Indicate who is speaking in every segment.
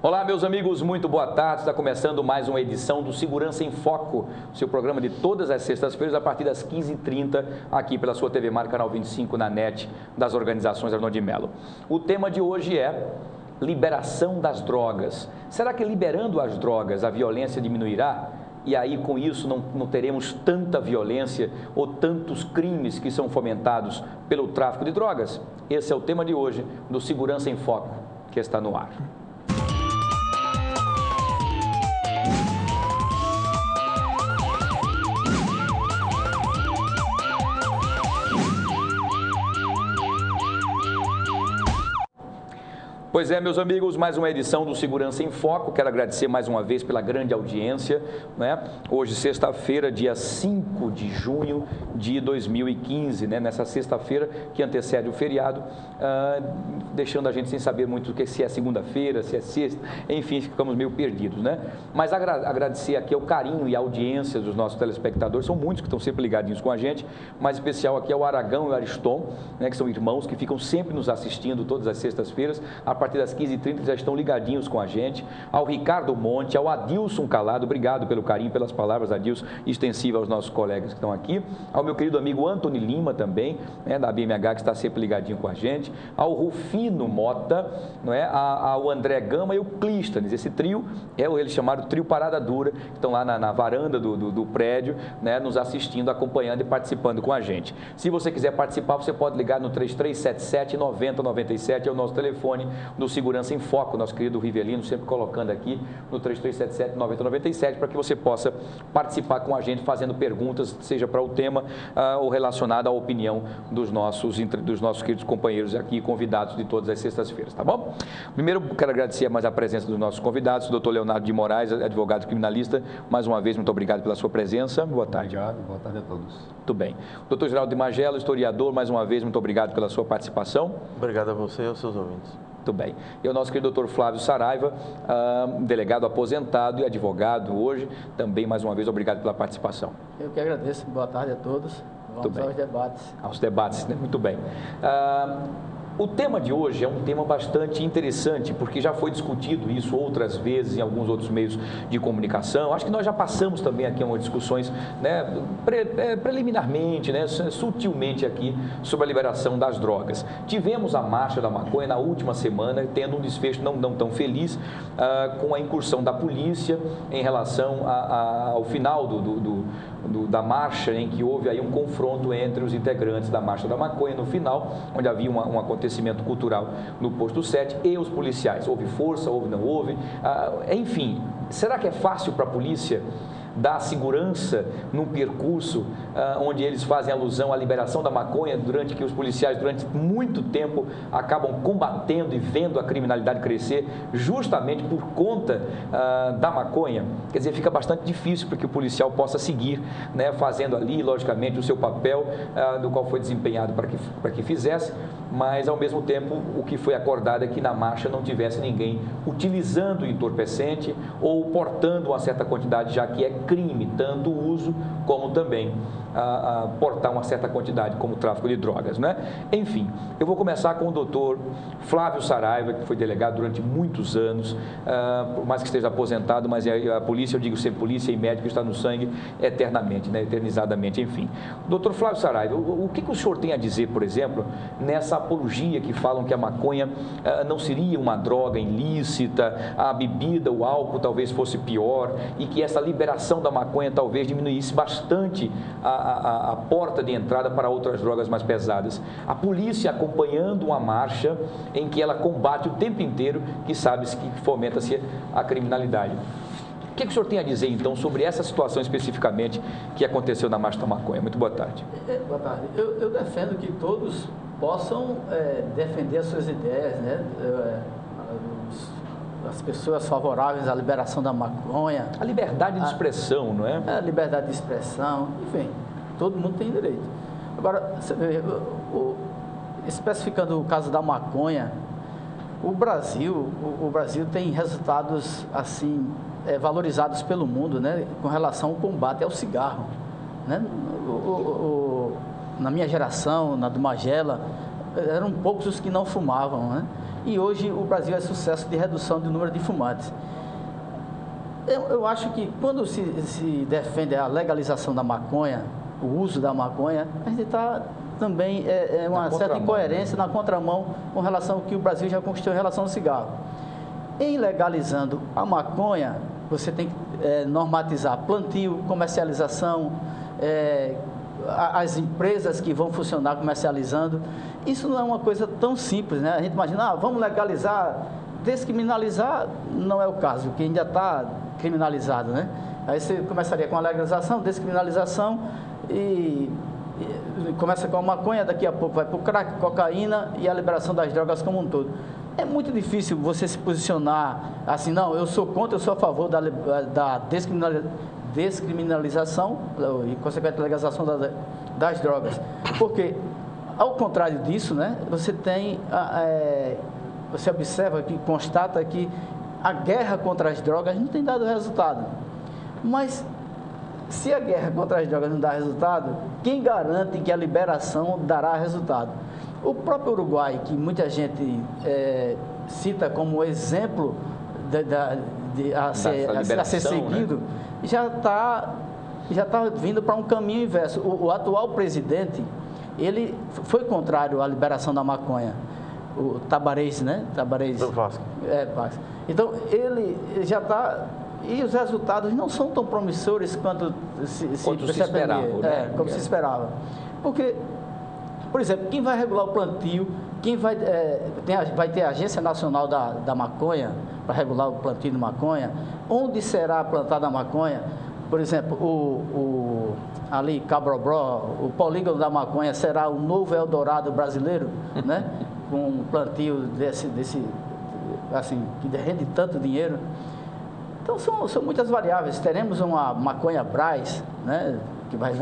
Speaker 1: Olá, meus amigos, muito boa tarde. Está começando mais uma edição do Segurança em Foco, seu programa de todas as sextas-feiras, a partir das 15h30, aqui pela sua TV Mar, canal 25, na NET, das organizações Arnon de Mello. O tema de hoje é liberação das drogas. Será que liberando as drogas a violência diminuirá? E aí, com isso, não teremos tanta violência ou tantos crimes que são fomentados pelo tráfico de drogas? Esse é o tema de hoje do Segurança em Foco, que está no ar. Pois é, meus amigos, mais uma edição do Segurança em Foco. Quero agradecer mais uma vez pela grande audiência, né? Hoje, sexta-feira, dia 5 de junho de 2015, né? Nessa sexta-feira que antecede o feriado, deixando a gente sem saber muito se é segunda-feira, se é sexta, enfim, ficamos meio perdidos, né? Mas agradecer aqui ao carinho e a audiência dos nossos telespectadores, são muitos que estão sempre ligadinhos com a gente, mais especial aqui ao Aragão e ao Ariston, né? Que são irmãos que ficam sempre nos assistindo todas as sextas-feiras, a partir das 15h30 já estão ligadinhos com a gente, ao Ricardo Monte, ao Adilson Calado, obrigado pelo carinho, pelas palavras, Adilson, extensiva aos nossos colegas que estão aqui, ao meu querido amigo Antony Lima também, né, da BMH, que está sempre ligadinho com a gente, ao Rufino Mota, não é, ao André Gama e o Clístenes. Esse trio é o ele chamado Trio Parada Dura, que estão lá na varanda do prédio, né, nos assistindo, acompanhando e participando com a gente. Se você quiser participar, você pode ligar no 3377-9097, é o nosso telefone do Segurança em Foco, nosso querido Rivelino, sempre colocando aqui no 3377-9097, para que você possa participar com a gente, fazendo perguntas, seja para o tema ou relacionado à opinião dos nossos queridos companheiros aqui, convidados de todas as sextas-feiras, tá bom? Primeiro, quero agradecer mais a presença dos nossos convidados, o doutor Leonardo de Moraes, advogado criminalista, mais uma vez, muito obrigado pela sua presença. Boa tarde.
Speaker 2: Obrigado, boa tarde a todos.
Speaker 1: Muito bem. Doutor Geraldo de Magelo, historiador, mais uma vez, muito obrigado pela sua participação.
Speaker 3: Obrigado a você e aos seus ouvintes.
Speaker 1: Muito bem. E o nosso querido doutor Flávio Saraiva, delegado aposentado e advogado hoje, também mais uma vez obrigado pela participação.
Speaker 4: Eu que agradeço. Boa tarde a todos. Vamos aos debates.
Speaker 1: Aos debates, né? Muito bem. O tema de hoje é um tema bastante interessante, porque já foi discutido isso outras vezes em alguns outros meios de comunicação. Acho que nós já passamos também aqui umas discussões, né, preliminarmente, né, sutilmente aqui, sobre a liberação das drogas. Tivemos a Marcha da Maconha na última semana, tendo um desfecho não tão feliz, com a incursão da polícia em relação ao final da marcha, em que houve aí um confronto entre os integrantes da Marcha da Maconha no final, onde havia um acontecimento cultural no posto 7 e os policiais. Houve força, não houve, enfim, será que é fácil para a polícia dar segurança num percurso onde eles fazem alusão à liberação da maconha, durante que os policiais, durante muito tempo, acabam combatendo e vendo a criminalidade crescer justamente por conta da maconha? Quer dizer, fica bastante difícil para que o policial possa seguir, né, fazendo ali, logicamente, o seu papel, do qual foi desempenhado para que fizesse, mas, ao mesmo tempo, o que foi acordado é que na marcha não tivesse ninguém utilizando o entorpecente ou portando uma certa quantidade, já que é crime, tanto o uso como também portar uma certa quantidade, como o tráfico de drogas, né? Enfim, eu vou começar com o doutor Flávio Saraiva, que foi delegado durante muitos anos, por mais que esteja aposentado, mas a polícia, eu digo sempre, polícia e médico está no sangue eternamente, né? Eternizadamente, enfim. Doutor Flávio Saraiva, o que o senhor tem a dizer, por exemplo, nessa apologia que falam que a maconha não seria uma droga ilícita, a bebida, o álcool talvez fosse pior, e que essa liberação da maconha talvez diminuísse bastante a porta de entrada para outras drogas mais pesadas? A polícia acompanhando uma marcha em que ela combate o tempo inteiro, que sabe-se que fomenta-se a criminalidade. O que o senhor tem a dizer, então, sobre essa situação especificamente que aconteceu na Marcha da Maconha? Muito boa tarde.
Speaker 4: Boa tarde. Eu defendo que todos possam defender as suas ideias, né? As pessoas favoráveis à liberação da maconha.
Speaker 1: A liberdade de expressão, não é?
Speaker 4: A liberdade de expressão, enfim, todo mundo tem direito. Agora, especificando o caso da maconha, o Brasil tem resultados, assim, valorizados pelo mundo, né, com relação ao combate ao cigarro, né? Na minha geração, na do Magela, eram poucos os que não fumavam, né? E hoje o Brasil é sucesso de redução do número de fumantes. Eu acho que quando se defende a legalização da maconha, o uso da maconha, a gente está também uma certa incoerência, né? Na contramão com relação ao que o Brasil já conquistou em relação ao cigarro. Em legalizando a maconha, você tem que normatizar plantio, comercialização, as empresas que vão funcionar comercializando. Isso não é uma coisa tão simples, né? A gente imagina, vamos legalizar, descriminalizar, não é o caso, que ainda está criminalizado, né? Aí você começaria com a legalização, descriminalização e começa com a maconha, daqui a pouco vai para o crack, cocaína e a liberação das drogas como um todo. É muito difícil você se posicionar assim, não, eu sou contra, eu sou a favor da descriminalização e consequente legalização das drogas. Porque, ao contrário disso, né, você observa que constata que a guerra contra as drogas não tem dado resultado. Mas, se a guerra contra as drogas não dá resultado, quem garante que a liberação dará resultado? O próprio Uruguai, que muita gente cita como exemplo a ser seguido, né? já está vindo para um caminho inverso. O atual presidente, ele foi contrário à liberação da maconha. O Tabarez, né? Tabarez.
Speaker 3: Do Vasco.
Speaker 4: Vasco. Então, ele já está... E os resultados não são tão promissores quanto se esperava, né? Como se esperava. Porque, por exemplo, quem vai regular o plantio, quem vai ter a Agência Nacional da Maconha, para regular o plantio de maconha, onde será plantada a maconha? Por exemplo, ali, Cabrobró, o polígono da maconha será o novo Eldorado brasileiro, né? Com um plantio desse assim, que rende tanto dinheiro. Então, são muitas variáveis. Teremos uma maconha Brás, né? Que vai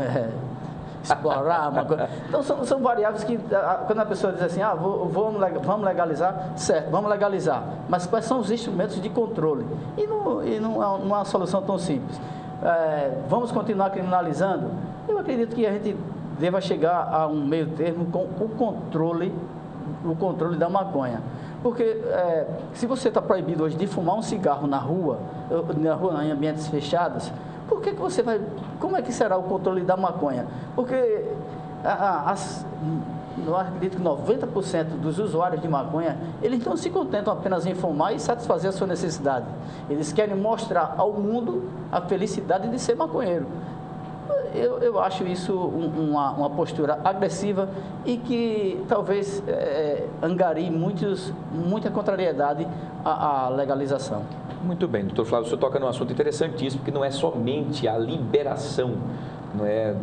Speaker 4: explorar a maconha. Então, são variáveis que, quando a pessoa diz assim, vamos legalizar, certo, vamos legalizar. Mas quais são os instrumentos de controle? E não é uma solução tão simples. Vamos continuar criminalizando? Eu acredito que a gente deva chegar a um meio termo com o controle da maconha. Porque se você está proibido hoje de fumar um cigarro na rua, em ambientes fechados, por que você vai... Como é que será o controle da maconha? Porque eu acredito que 90% dos usuários de maconha, eles não se contentam apenas em fumar e satisfazer a sua necessidade. Eles querem mostrar ao mundo a felicidade de ser maconheiro. Eu acho isso uma postura agressiva e que talvez angarie muita contrariedade à legalização.
Speaker 1: Muito bem, doutor Flávio, o senhor toca num assunto interessantíssimo, que não é somente a liberação, não é,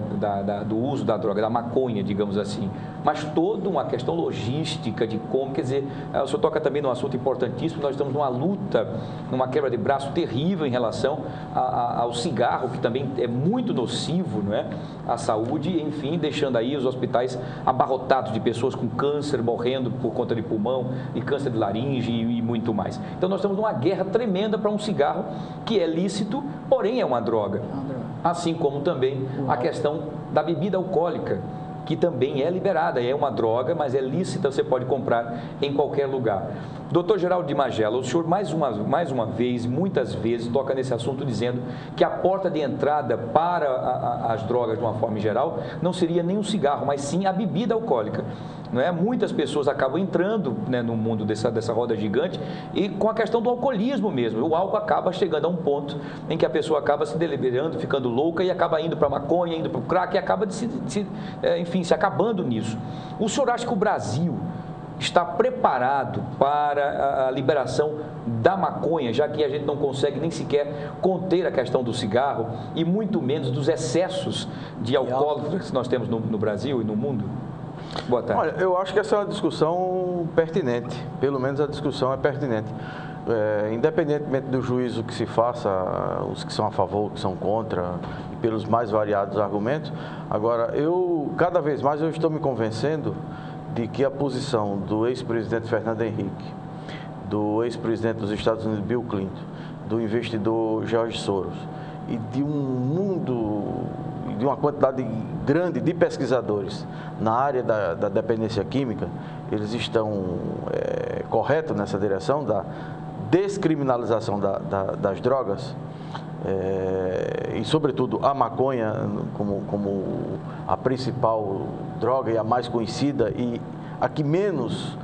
Speaker 1: do uso da droga, da maconha, digamos assim, mas toda uma questão logística de como, quer dizer, o senhor toca também num assunto importantíssimo, nós estamos numa luta, numa quebra de braço terrível em relação ao cigarro, que também é muito nocivo, não é, à saúde, enfim, deixando aí os hospitais abarrotados de pessoas com câncer, morrendo por conta de pulmão, e câncer de laringe e muito mais. Então nós estamos numa guerra tremenda para um cigarro que é lícito, porém é uma droga. Assim como também a questão da bebida alcoólica, que também é liberada, é uma droga, mas é lícita, você pode comprar em qualquer lugar. Doutor Geraldo de Magela, o senhor mais uma vez, muitas vezes, toca nesse assunto dizendo que a porta de entrada para as drogas, de uma forma geral, não seria nem o cigarro, mas sim a bebida alcoólica. Não é? Muitas pessoas acabam entrando, né, no mundo dessa roda gigante e com a questão do alcoolismo mesmo. O álcool acaba chegando a um ponto em que a pessoa acaba se deliberando, ficando louca e acaba indo para a maconha, indo para o crack e acaba se acabando nisso. O senhor acha que o Brasil está preparado para a liberação da maconha, já que a gente não consegue nem sequer conter a questão do cigarro e muito menos dos excessos de alcoólatras que nós temos no Brasil e no mundo? Boa tarde.
Speaker 3: Olha, eu acho que essa é uma discussão pertinente, pelo menos a discussão é pertinente. Independentemente do juízo que se faça, os que são a favor, os que são contra, e pelos mais variados argumentos, agora, cada vez mais eu estou me convencendo de que a posição do ex-presidente Fernando Henrique, do ex-presidente dos Estados Unidos Bill Clinton, do investidor George Soros e de uma quantidade grande de pesquisadores na área da dependência química, eles estão corretos nessa direção da descriminalização das drogas, e sobretudo a maconha como a principal droga e a mais conhecida e a que menos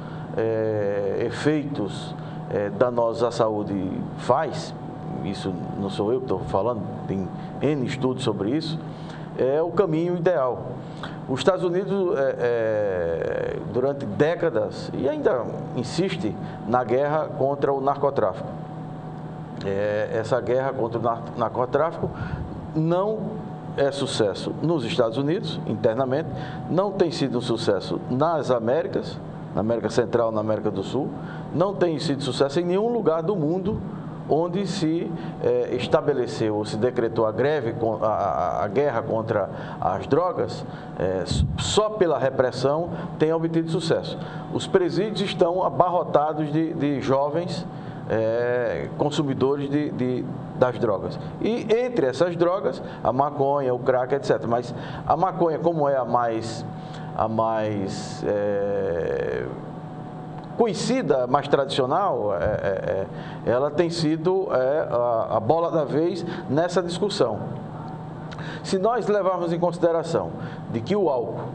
Speaker 3: efeitos danosos à saúde faz. Isso não sou eu que estou falando, tem N estudos sobre isso, é o caminho ideal. Os Estados Unidos, durante décadas, e ainda insiste na guerra contra o narcotráfico. Essa guerra contra o narcotráfico não é sucesso nos Estados Unidos, internamente, não tem sido um sucesso nas Américas, na América Central, na América do Sul, não tem sido sucesso em nenhum lugar do mundo onde se estabeleceu ou se decretou a guerra contra as drogas, só pela repressão tem obtido sucesso. Os presídios estão abarrotados de jovens consumidores das drogas. E entre essas drogas, a maconha, o crack, etc. Mas a maconha, como é a mais conhecida, mais tradicional, ela tem sido a bola da vez nessa discussão. Se nós levarmos em consideração de que o álcool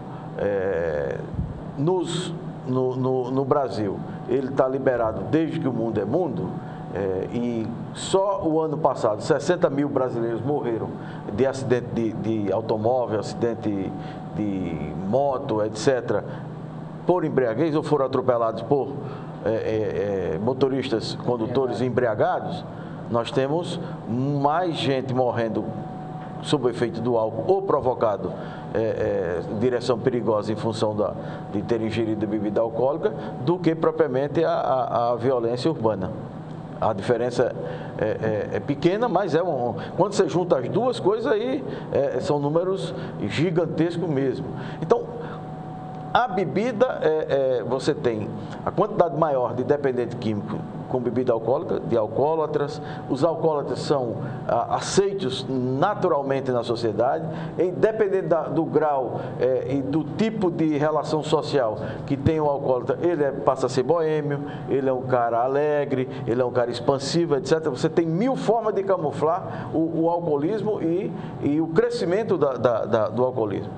Speaker 3: no Brasil ele está liberado desde que o mundo é mundo, e só o ano passado 60 mil brasileiros morreram de acidente de automóvel, acidente de moto, etc., por embriaguez, ou foram atropelados por motoristas, condutores embriagados, nós temos mais gente morrendo sob o efeito do álcool ou provocado direção perigosa em função de ter ingerido bebida alcoólica do que propriamente a violência urbana. A diferença é pequena, mas quando você junta as duas coisas aí, são números gigantescos mesmo. Então, a bebida, você tem a quantidade maior de dependente químico com bebida alcoólica, de alcoólatras. Os alcoólatras são aceitos naturalmente na sociedade, independente do grau e do tipo de relação social que tem o alcoólatra, ele passa a ser boêmio, ele é um cara alegre, ele é um cara expansivo, etc. Você tem mil formas de camuflar o alcoolismo e o crescimento do alcoolismo.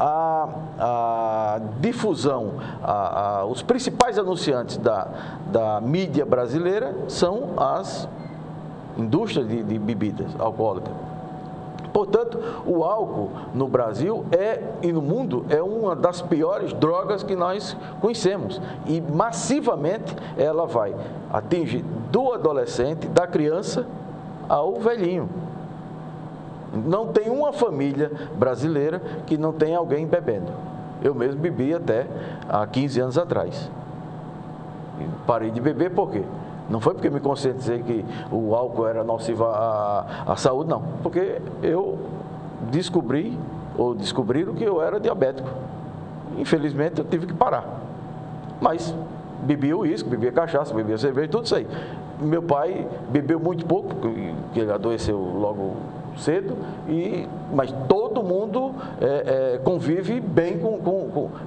Speaker 3: A difusão, os principais anunciantes da mídia brasileira são as indústrias de bebidas alcoólicas. Portanto, o álcool no Brasil e no mundo é uma das piores drogas que nós conhecemos. E massivamente ela vai atingir do adolescente, da criança ao velhinho. Não tem uma família brasileira que não tenha alguém bebendo. Eu mesmo bebi até há 15 anos atrás. Parei de beber por quê? Não foi porque me conscientizei que o álcool era nocivo à saúde, não. Porque eu descobriram que eu era diabético. Infelizmente eu tive que parar. Mas bebia uísque, bebia cachaça, bebia cerveja, tudo isso aí. Meu pai bebeu muito pouco, porque ele adoeceu logo cedo, mas todo mundo convive bem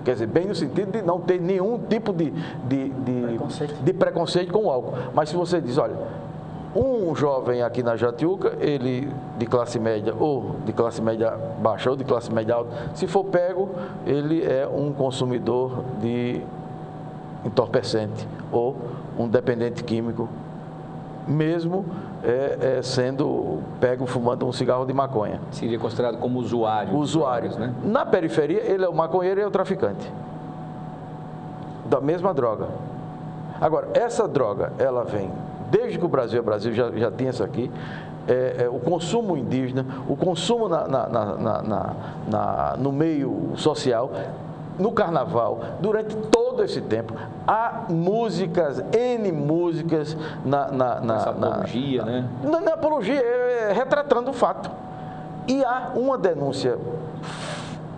Speaker 3: quer dizer, bem no sentido de não ter nenhum tipo de preconceito com o álcool. Mas se você diz, olha, um jovem aqui na Jatiuca, ele de classe média ou de classe média baixa ou de classe média alta, se for pego, ele é um consumidor de entorpecente ou um dependente químico, mesmo sendo pego fumando um cigarro de maconha.
Speaker 1: Seria considerado como usuário.
Speaker 3: Usuário, né? Na periferia, ele é o maconheiro e é o traficante da mesma droga. Agora, essa droga, ela vem desde que o Brasil já tinha isso aqui, o consumo indígena, o consumo no meio social, no carnaval, durante todo esse tempo, há músicas, N músicas
Speaker 1: essa apologia, né?
Speaker 3: Não é apologia, retratando o fato. E há uma denúncia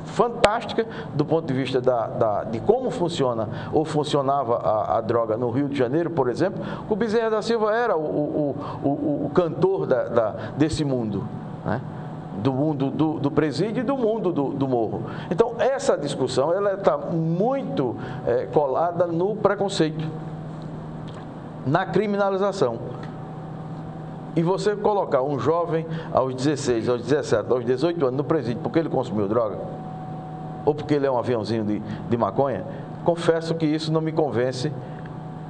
Speaker 3: fantástica do ponto de vista de como funciona ou funcionava a droga no Rio de Janeiro, por exemplo. O Bezerra da Silva era o cantor desse mundo, né? do mundo do presídio e do mundo do morro. Então, essa discussão ela está muito colada no preconceito, na criminalização. E você colocar um jovem aos 16, aos 17, aos 18 anos no presídio porque ele consumiu droga, ou porque ele é um aviãozinho de maconha, confesso que isso não me convence.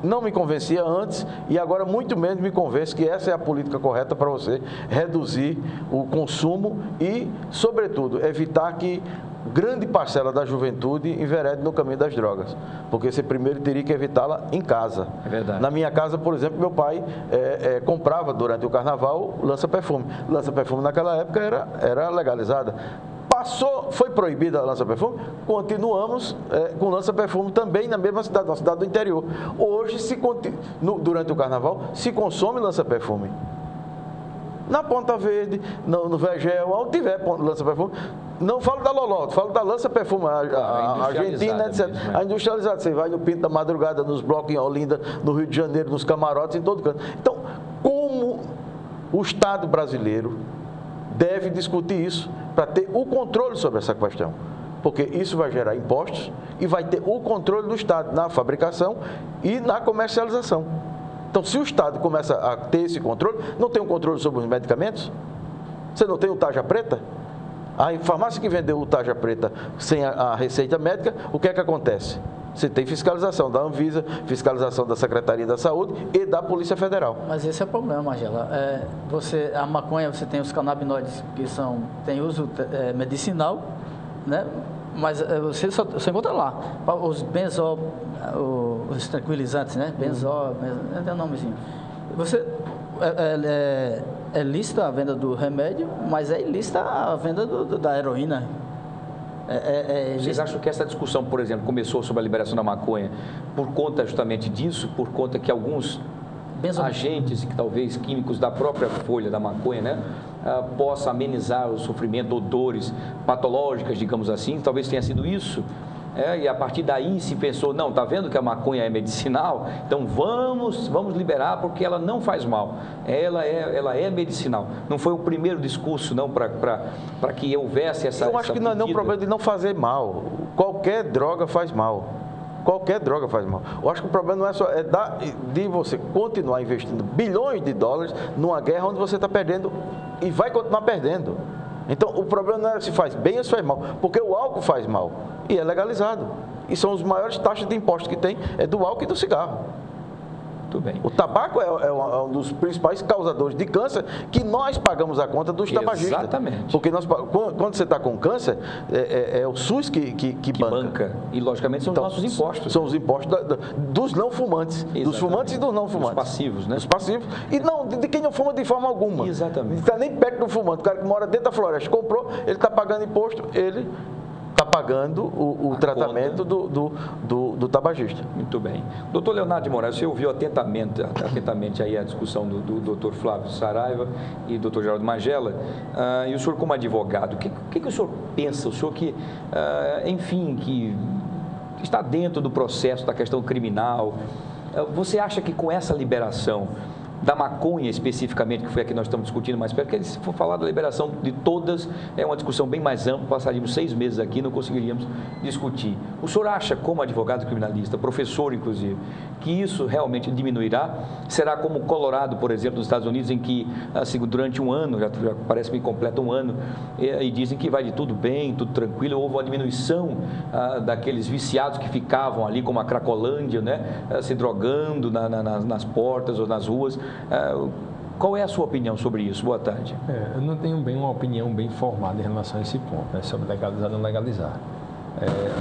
Speaker 3: Não me convencia antes e agora muito menos me convence que essa é a política correta para você reduzir o consumo e, sobretudo, evitar que grande parcela da juventude enverede no caminho das drogas. Porque você primeiro teria que evitá-la em casa.
Speaker 1: É verdade.
Speaker 3: Na minha casa, por exemplo, meu pai comprava durante o carnaval lança-perfume. Lança-perfume naquela época era legalizada. Foi proibida a lança-perfume, continuamos com lança-perfume também na mesma cidade, na cidade do interior. Hoje, durante o carnaval, se consome lança-perfume. Na Ponta Verde, no Vegel, onde tiver lança-perfume. Não falo da Loló, falo da lança-perfume, a Argentina, etc. Mesmo, né? A industrializada. Você vai no Pinto da Madrugada, nos blocos em Olinda, no Rio de Janeiro, nos camarotes, em todo canto. Então, como o Estado brasileiro deve discutir isso para ter o controle sobre essa questão, porque isso vai gerar impostos e vai ter o controle do Estado na fabricação e na comercialização. Então, se o Estado começa a ter esse controle, não tem um controle sobre os medicamentos? Você não tem o tarja preta? A farmácia que vendeu o tarja preta sem a receita médica, o que é que acontece? Você tem fiscalização da Anvisa, fiscalização da Secretaria da Saúde e da Polícia Federal.
Speaker 4: Mas esse é o problema, Magela. A maconha, você tem os canabinoides que tem uso medicinal, né? Mas você encontra lá. Os os tranquilizantes, né? Tem um nomezinho. É lícita a venda do remédio, mas é ilícita a venda da heroína.
Speaker 1: Vocês acham que essa discussão, por exemplo, começou sobre a liberação da maconha por conta justamente disso, por conta que alguns agentes, que talvez químicos da própria folha da maconha, né, possa amenizar o sofrimento ou dores patológicas, digamos assim? Talvez tenha sido isso. E a partir daí se pensou, não, está vendo que a maconha é medicinal? Então vamos liberar porque ela não faz mal, ela é medicinal. Não foi o primeiro discurso, não, para que houvesse essa...
Speaker 3: Eu acho que não é um problema de não fazer mal. Qualquer droga faz mal. Qualquer droga faz mal. Eu acho que o problema não é só de você continuar investindo bilhões de dólares numa guerra onde você está perdendo e vai continuar perdendo. Então, o problema não é se faz bem ou se faz mal, porque o álcool faz mal e é legalizado. E são as maiores taxas de imposto que tem, é do álcool e do cigarro.
Speaker 1: Muito bem.
Speaker 3: O tabaco é um dos principais causadores de câncer que nós pagamos a conta dos tabagistas.
Speaker 1: Exatamente.
Speaker 3: Porque quando você está com câncer, é o SUS que banca.
Speaker 1: E, logicamente, são os nossos impostos.
Speaker 3: São os impostos dos não fumantes. Exatamente. Dos fumantes e dos não fumantes.
Speaker 1: Dos passivos, né?
Speaker 3: Dos passivos. E não, de quem não fuma de forma alguma.
Speaker 1: Exatamente.
Speaker 3: Não está nem perto do fumante. O cara que mora dentro da floresta comprou, ele está pagando imposto, ele está pagando o tratamento do tabagista.
Speaker 1: Muito bem. Doutor Leonardo de Moraes, você ouviu atentamente aí a discussão do doutor Flávio Saraiva e do doutor Geraldo Magela, e o senhor como advogado, o que o senhor pensa? O senhor que, enfim, que está dentro do processo da questão criminal, você acha que com essa liberação da maconha especificamente, que foi a que nós estamos discutindo mais perto, porque se for falar da liberação de todas, é uma discussão bem mais ampla, passaríamos 6 meses aqui, não conseguiríamos discutir. O senhor acha, como advogado criminalista, professor inclusive, que isso realmente diminuirá? Será como o Colorado, por exemplo, nos Estados Unidos, em que assim, durante um ano, já parece-me completa um ano, e dizem que vai de tudo bem, tudo tranquilo, houve uma diminuição daqueles viciados que ficavam ali, como a Cracolândia, né, se drogando nas portas ou nas ruas. Qual é a sua opinião sobre isso? Boa tarde.
Speaker 2: Eu não tenho uma opinião bem formada em relação a esse ponto, né, sobre legalizar ou não legalizar.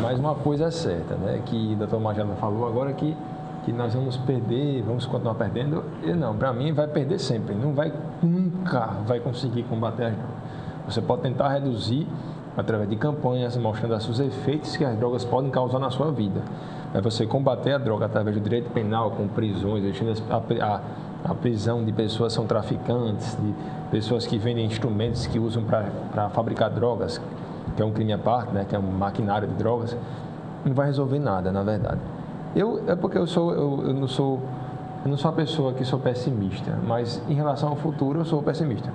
Speaker 2: Mas uma coisa é certa, né, que o doutor Magela falou agora, que nós vamos perder, vamos continuar perdendo. Não, para mim vai perder sempre, nunca vai conseguir combater as drogas. Você pode tentar reduzir através de campanhas, mostrando os efeitos que as drogas podem causar na sua vida. Mas você combater a droga através do direito penal, com prisões, deixando a prisão de pessoas que são traficantes, de pessoas que vendem instrumentos que usam para fabricar drogas, que é um crime à parte, né, que é um maquinário de drogas, não vai resolver nada, na verdade. Porque eu não sou a pessoa que sou pessimista, mas em relação ao futuro eu sou pessimista.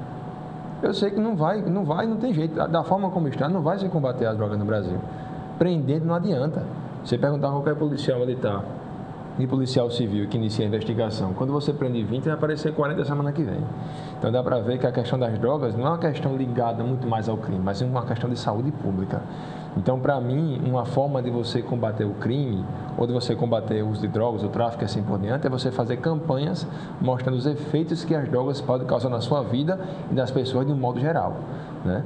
Speaker 2: Eu sei que não tem jeito. Da forma como está, não vai se combater as drogas no Brasil. Prendendo não adianta. Você perguntar a qualquer policial militar e policial civil que inicia a investigação, quando você prende 20, vai aparecer 40 semana que vem. Então dá para ver que a questão das drogas não é uma questão ligada muito mais ao crime, mas é uma questão de saúde pública. Então, para mim, uma forma de você combater o crime, ou de você combater o uso de drogas, o tráfico e assim por diante, é você fazer campanhas mostrando os efeitos que as drogas podem causar na sua vida e das pessoas de um modo geral, né?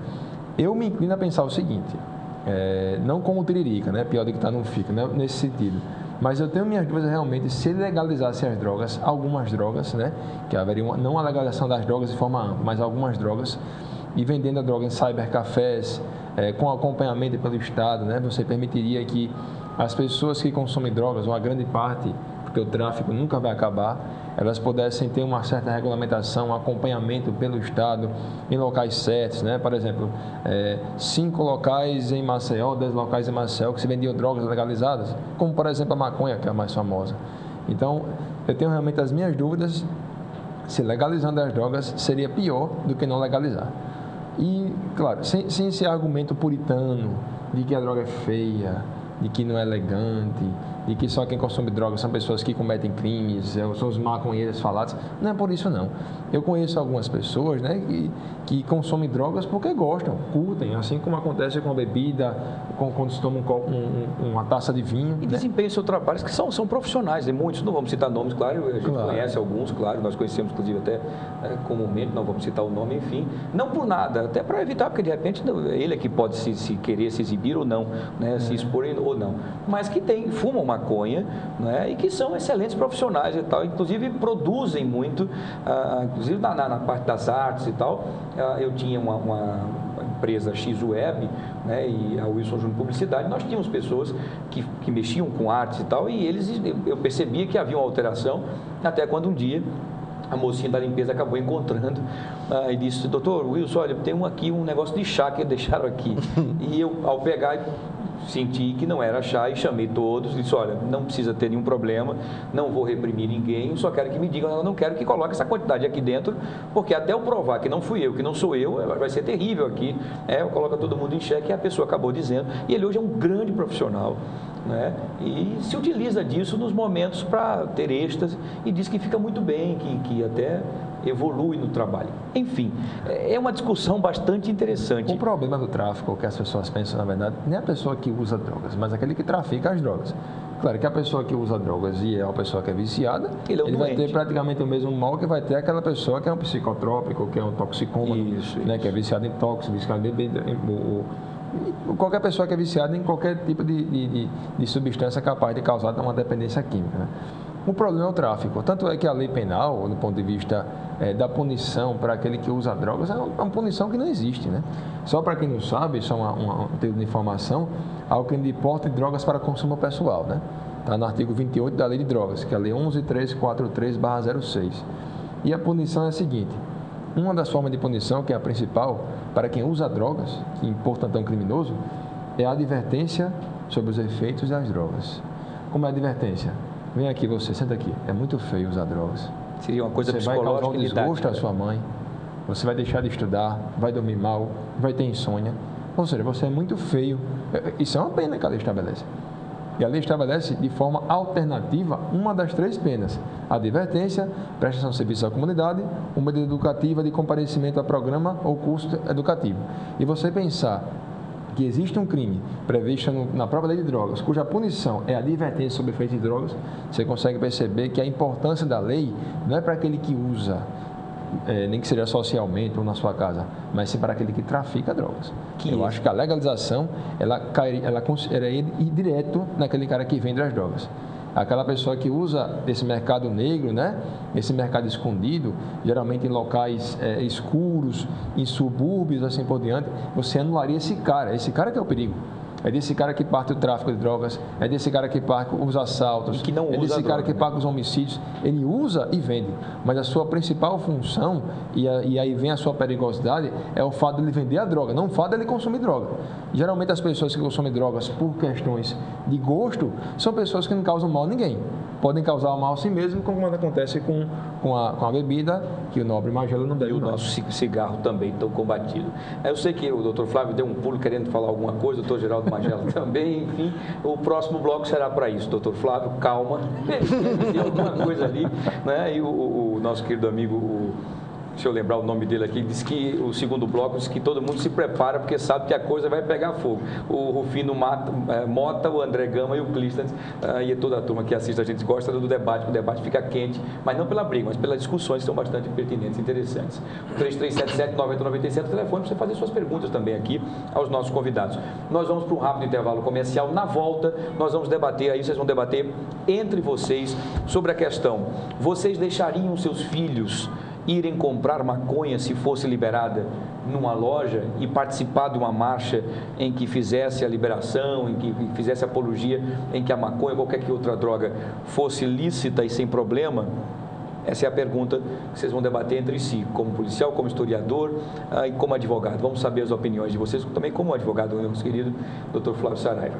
Speaker 2: Eu me inclino a pensar o seguinte, não como o Tiririca, né? Pior do que está não fica, né? Nesse sentido. Mas eu tenho minhas dúvidas realmente se ele legalizasse as drogas, algumas drogas, né? Que haveria não a legalização das drogas de forma ampla, mas algumas drogas, e vendendo a droga em cybercafés, com acompanhamento pelo Estado, né? Você permitiria que as pessoas que consomem drogas, uma grande parte, porque o tráfico nunca vai acabar, elas pudessem ter uma certa regulamentação, um acompanhamento pelo Estado em locais certos, né? Por exemplo, 5 locais em Maceió, 10 locais em Maceió que se vendiam drogas legalizadas, como por exemplo a maconha, que é a mais famosa. Então, eu tenho realmente as minhas dúvidas se legalizando as drogas seria pior do que não legalizar. E, claro, sem esse argumento puritano de que a droga é feia, de que não é elegante, de que só quem consome drogas são pessoas que cometem crimes, são os maconheiros falados. Não é por isso, não. Eu conheço algumas pessoas, né, que consomem drogas porque gostam, curtem, assim como acontece com a bebida, quando se toma uma taça de vinho.
Speaker 1: E desempenham seus trabalhos, que são profissionais, e muitos, não vamos citar nomes, claro, a gente conhece alguns, claro, nós conhecemos, inclusive, até comumente, não vamos citar o nome, enfim, não por nada, até para evitar, porque de repente ele é que pode se querer se exibir ou não, né, se expor ou não, mas que fumam maconha, né, e que são excelentes profissionais e tal, inclusive produzem muito, inclusive na parte das artes e tal. Eu tinha uma empresa X-Web, né, e a Wilson Júnior Publicidade, nós tínhamos pessoas que mexiam com artes e tal, e eu percebia que havia uma alteração, até quando um dia a mocinha da limpeza acabou encontrando e disse: doutor Wilson, olha, tem um negócio de chá que deixaram aqui. E eu, ao pegar, senti que não era chá e chamei todos e disse: olha, não precisa ter nenhum problema, não vou reprimir ninguém, só quero que me digam, eu não quero que coloque essa quantidade aqui dentro, porque até eu provar que não fui eu, que não sou eu, vai ser terrível aqui, eu coloco todo mundo em xeque. E a pessoa acabou dizendo, e ele hoje é um grande profissional, né? E se utiliza disso nos momentos para ter êxtase e diz que fica muito bem, que até evolui no trabalho. Enfim, é uma discussão bastante interessante.
Speaker 2: O problema do tráfico, o que as pessoas pensam, na verdade, não é a pessoa que usa drogas, mas aquele que trafica as drogas. Claro que a pessoa que usa drogas e é uma pessoa que é viciada, ele vai ter praticamente o mesmo mal que vai ter aquela pessoa que é um psicotrópico, que é um toxicômano, né, que é viciado em tóxicos, viciado em bebida, qualquer pessoa que é viciada em qualquer tipo de substância capaz de causar uma dependência química, né? O problema é o tráfico. Tanto é que a lei penal, do ponto de vista da punição para aquele que usa drogas, é uma punição que não existe, né? Só para quem não sabe, só um tipo de informação, há o crime de porte de drogas para consumo pessoal, né? Está no artigo 28 da Lei de Drogas, que é a Lei 11.343/06. E a punição é a seguinte: uma das formas de punição, que é a principal, para quem usa drogas, que portanto é um criminoso, é a advertência sobre os efeitos das drogas. Como é a advertência? Vem aqui você, senta aqui. É muito feio usar drogas.
Speaker 1: Seria uma coisa psicológica.
Speaker 2: Você vai causar um desgosto à sua mãe, você vai deixar de estudar, vai dormir mal, vai ter insônia. Ou seja, você é muito feio. Isso é uma pena que a lei estabelece. E a lei estabelece de forma alternativa uma das 3 penas: advertência, prestação de serviço à comunidade, uma medida educativa de comparecimento a programa ou curso educativo. E você pensar que existe um crime previsto na própria lei de drogas, cuja punição é a advertência sobre efeitos de drogas, você consegue perceber que a importância da lei não é para aquele que usa, nem que seja socialmente ou na sua casa, mas sim para aquele que trafica drogas. Eu acho que a legalização, ela iria direto naquele cara que vende as drogas. Aquela pessoa que usa esse mercado negro, né? Esse mercado escondido, geralmente em locais escuros, em subúrbios, assim por diante, você anularia esse cara que é o perigo. É desse cara que parte o tráfico de drogas, é desse cara que parte os assaltos, é desse cara que parte os homicídios. Ele usa e vende, mas a sua principal função, e aí vem a sua perigosidade, é o fato de ele vender a droga, não o fato de ele consumir droga. Geralmente as pessoas que consomem drogas por questões de gosto são pessoas que não causam mal a ninguém. podem causar o mal a si mesmo, como quando acontece com a bebida, que o nobre Magela não deve.
Speaker 1: E o nosso cigarro também tão combatido. Eu sei que o doutor Flávio deu um pulo querendo falar alguma coisa, o doutor Geraldo Magela também, enfim. O próximo bloco será para isso, doutor Flávio, calma. Tem alguma coisa ali, né? E o nosso querido amigo, deixa eu lembrar o nome dele aqui, disse que o segundo bloco diz que todo mundo se prepara porque sabe que a coisa vai pegar fogo. O Rufino Mota, o André Gama e o Clístenes, e toda a turma que assiste, a gente gosta do debate, o debate fica quente, mas não pela briga, mas pelas discussões que são bastante pertinentes e interessantes. O 3377-9097 é o telefone para você fazer suas perguntas também aqui aos nossos convidados. Nós vamos para um rápido intervalo comercial. Na volta, nós vamos debater, aí vocês vão debater entre vocês sobre a questão: vocês deixariam seus filhos irem comprar maconha se fosse liberada numa loja e participar de uma marcha em que fizesse a liberação, em que fizesse apologia, em que a maconha ou qualquer que outra droga fosse lícita e sem problema? Essa é a pergunta que vocês vão debater entre si, como policial, como historiador e como advogado. Vamos saber as opiniões de vocês, também como advogado, nosso querido Dr. Flávio Saraiva.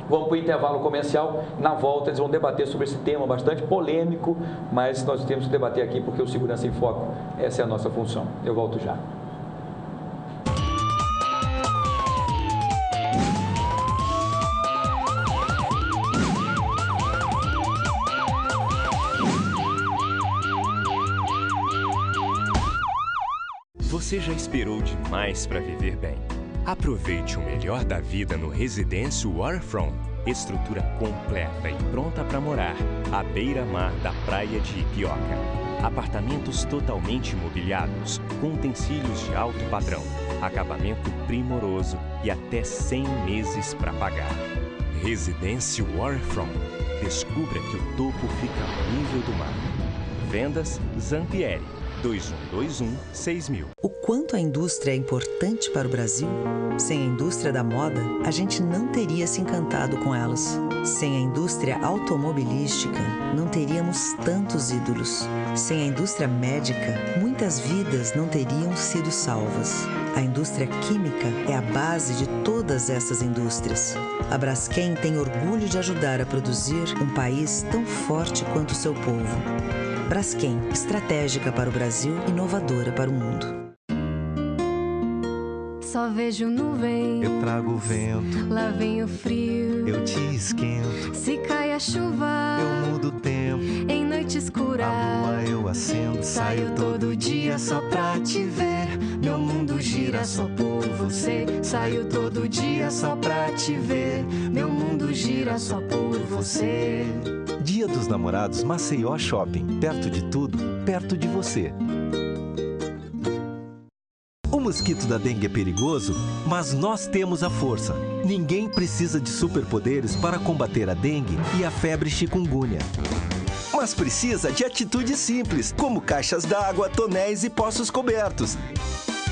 Speaker 1: Vamos para o intervalo comercial. Na volta eles vão debater sobre esse tema bastante polêmico, mas nós temos que debater aqui porque o Segurança em Foco, essa é a nossa função. Eu volto já.
Speaker 5: Você já esperou demais para viver bem? Aproveite o melhor da vida no Residêncio Waterfront. Estrutura completa e pronta para morar, à beira-mar da praia de Ipioca. Apartamentos totalmente mobiliados, com utensílios de alto padrão, acabamento primoroso e até 100 meses para pagar. Residência Waterfront. Descubra que o topo fica ao nível do mar. Vendas Zampieri. 2121-6000.
Speaker 6: O quanto a indústria é importante para o Brasil? Sem a indústria da moda, a gente não teria se encantado com elas. Sem a indústria automobilística, não teríamos tantos ídolos. Sem a indústria médica, muitas vidas não teriam sido salvas. A indústria química é a base de todas essas indústrias. A Braskem tem orgulho de ajudar a produzir um país tão forte quanto o seu povo. Braskem, estratégica para o Brasil, inovadora para o mundo.
Speaker 7: Só vejo nuvem,
Speaker 8: eu trago vento,
Speaker 7: lá vem o frio,
Speaker 8: eu te esquento.
Speaker 7: Se cai a chuva,
Speaker 8: eu mudo o tempo,
Speaker 7: em noite escura,
Speaker 8: a lua eu acendo.
Speaker 7: Saio todo dia só pra te ver, meu mundo gira só por você. Saio todo dia só pra te ver, meu mundo gira só por você.
Speaker 8: Dia dos Namorados Maceió Shopping. Perto de tudo, perto de você. O mosquito da dengue é perigoso, mas nós temos a força. Ninguém precisa de superpoderes para combater a dengue e a febre chikungunya. Mas precisa de atitudes simples, como caixas d'água, tonéis e poços cobertos.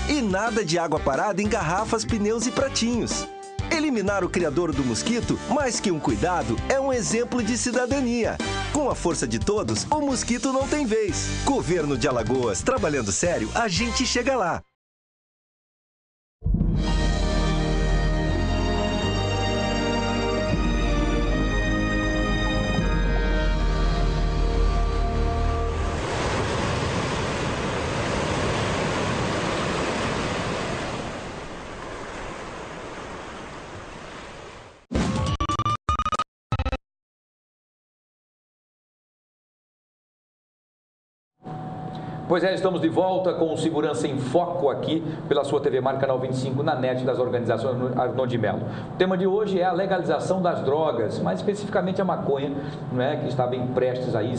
Speaker 8: E nada de água parada em garrafas, pneus e pratinhos. Eliminar o criador do mosquito, mais que um cuidado, é um exemplo de cidadania. Com a força de todos, o mosquito não tem vez. Governo de Alagoas, trabalhando sério, a gente chega lá.
Speaker 1: Pois é, estamos de volta com o Segurança em Foco aqui pela sua TV Mar, Canal 25, na NET das organizações Arnon de Mello. O tema de hoje é a legalização das drogas, mais especificamente a maconha, né, que está bem prestes aí,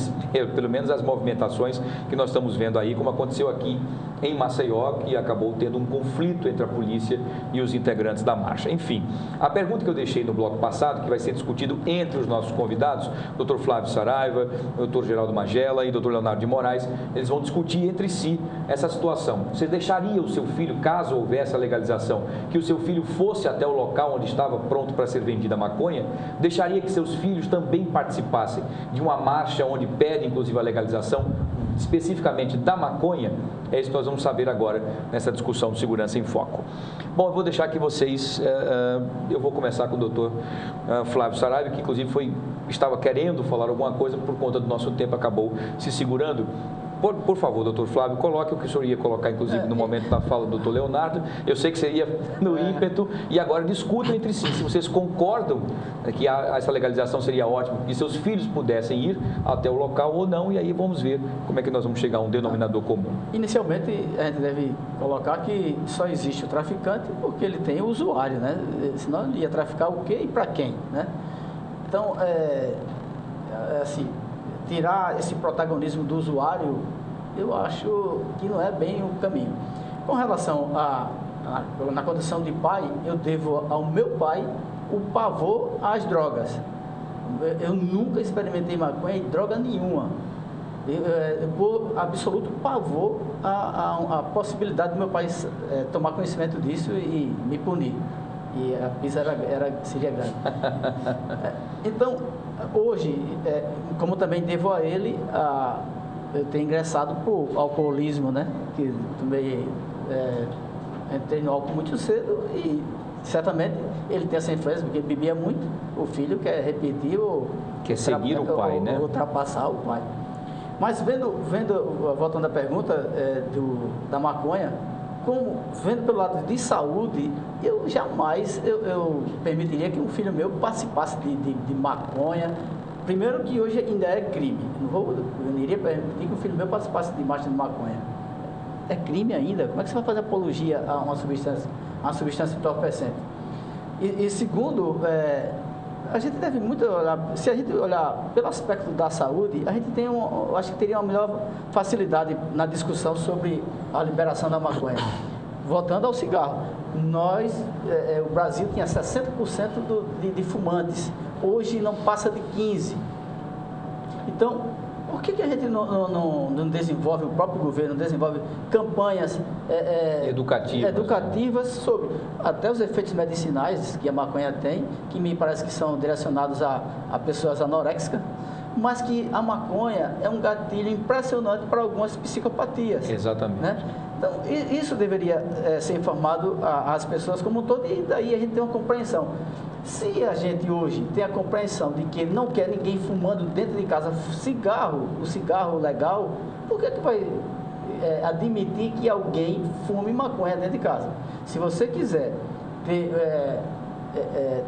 Speaker 1: pelo menos as movimentações que nós estamos vendo aí, como aconteceu aqui em Maceió, que acabou tendo um conflito entre a polícia e os integrantes da marcha. Enfim, a pergunta que eu deixei no bloco passado, que vai ser discutido entre os nossos convidados, Dr. Flávio Saraiva, Dr. Geraldo Magela e Dr. Leonardo de Moraes, eles vão discutir entre si essa situação. Você deixaria o seu filho, caso houvesse a legalização, que o seu filho fosse até o local onde estava pronto para ser vendida a maconha? Deixaria que seus filhos também participassem de uma marcha onde pede, inclusive, a legalização, especificamente da maconha? É isso que nós vamos saber agora nessa discussão de Segurança em Foco. Bom, eu vou deixar aqui vocês, eu vou começar com o doutor Flávio Saraiva, que inclusive foi estava querendo falar alguma coisa, por conta do nosso tempo acabou se segurando. Por favor, doutor Flávio, coloque o que o senhor ia colocar, inclusive, no momento da fala do doutor Leonardo. Eu sei que seria no ímpeto, e agora discutam entre si se vocês concordam que essa legalização seria ótima, que seus filhos pudessem ir até o local ou não, e aí vamos ver como é que nós vamos chegar a um denominador comum.
Speaker 4: Inicialmente, a gente deve colocar que só existe o traficante porque ele tem o usuário, né? Senão ele ia traficar o quê e para quem, né? Então, assim, tirar esse protagonismo do usuário, eu acho que não é bem o caminho. Com relação na condição de pai, eu devo ao meu pai o pavor às drogas. Eu nunca experimentei maconha e droga nenhuma. Por absoluto pavor a possibilidade do meu pai tomar conhecimento disso e me punir. E a pizza seria grande. Então, hoje, como também devo a ele, eu tenho ingressado por alcoolismo, né? Que também entrei no álcool muito cedo e certamente ele tem essa influência, porque ele bebia muito, o filho quer repetir ou
Speaker 1: quer seguir o pai, né?
Speaker 4: Ultrapassar o pai. Mas voltando à pergunta da maconha, vendo pelo lado de saúde, eu jamais eu permitiria que um filho meu participasse de maconha. Primeiro que hoje ainda é crime. Eu não iria permitir que um filho meu participasse de marcha de maconha. É crime ainda. Como é que você vai fazer apologia a uma substância entorpecente? E segundo, a gente deve muito olhar, se a gente olhar pelo aspecto da saúde, a gente acho que teria uma melhor facilidade na discussão sobre a liberação da maconha. Voltando ao cigarro, o Brasil tinha 60% de fumantes, hoje não passa de 15%. Então, por que a gente não desenvolve, o próprio governo desenvolve campanhas educativas sobre até os efeitos medicinais que a maconha tem, que me parece que são direcionados a pessoas anoréxicas, mas que a maconha é um gatilho impressionante para algumas psicopatias.
Speaker 1: Exatamente.
Speaker 4: Né? Então, isso deveria ser informado às pessoas como um todo, e daí a gente tem uma compreensão. Se a gente hoje tem a compreensão de que não quer ninguém fumando dentro de casa o cigarro legal, por que vai admitir que alguém fume maconha dentro de casa? Se você quiser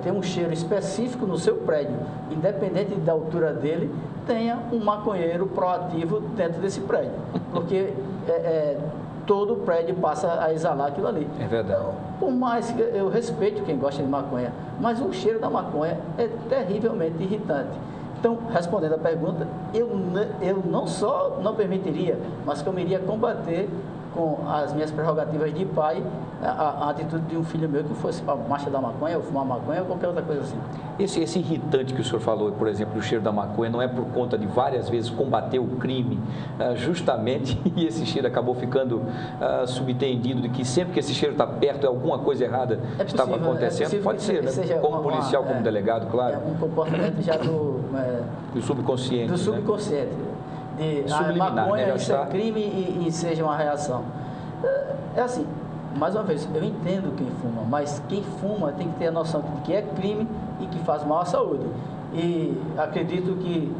Speaker 4: ter um cheiro específico no seu prédio, independente da altura dele, tenha um maconheiro proativo dentro desse prédio, porque todo prédio passa a exalar aquilo ali.
Speaker 1: É verdade.
Speaker 4: Então, por mais que eu respeito quem gosta de maconha, mas o cheiro da maconha é terrivelmente irritante. Então, respondendo à pergunta, eu não só não permitiria, mas como iria combater com as minhas prerrogativas de pai a atitude de um filho meu que fosse para a marcha da maconha, ou fumar maconha, ou qualquer outra coisa assim.
Speaker 1: Esse irritante que o senhor falou, por exemplo, do cheiro da maconha, não é por conta de várias vezes combater o crime, justamente, e esse cheiro acabou ficando subtendido de que sempre que esse cheiro está perto, alguma coisa errada estava acontecendo? Pode ser, né? Como policial, como delegado, claro.
Speaker 4: É um comportamento já do
Speaker 1: subconsciente.
Speaker 4: Do subconsciente.
Speaker 1: De
Speaker 4: maconha,
Speaker 1: né?
Speaker 4: Isso é crime e seja uma reação. É assim, mais uma vez, eu entendo quem fuma, mas quem fuma tem que ter a noção de que é crime e que faz mal à saúde. E acredito que,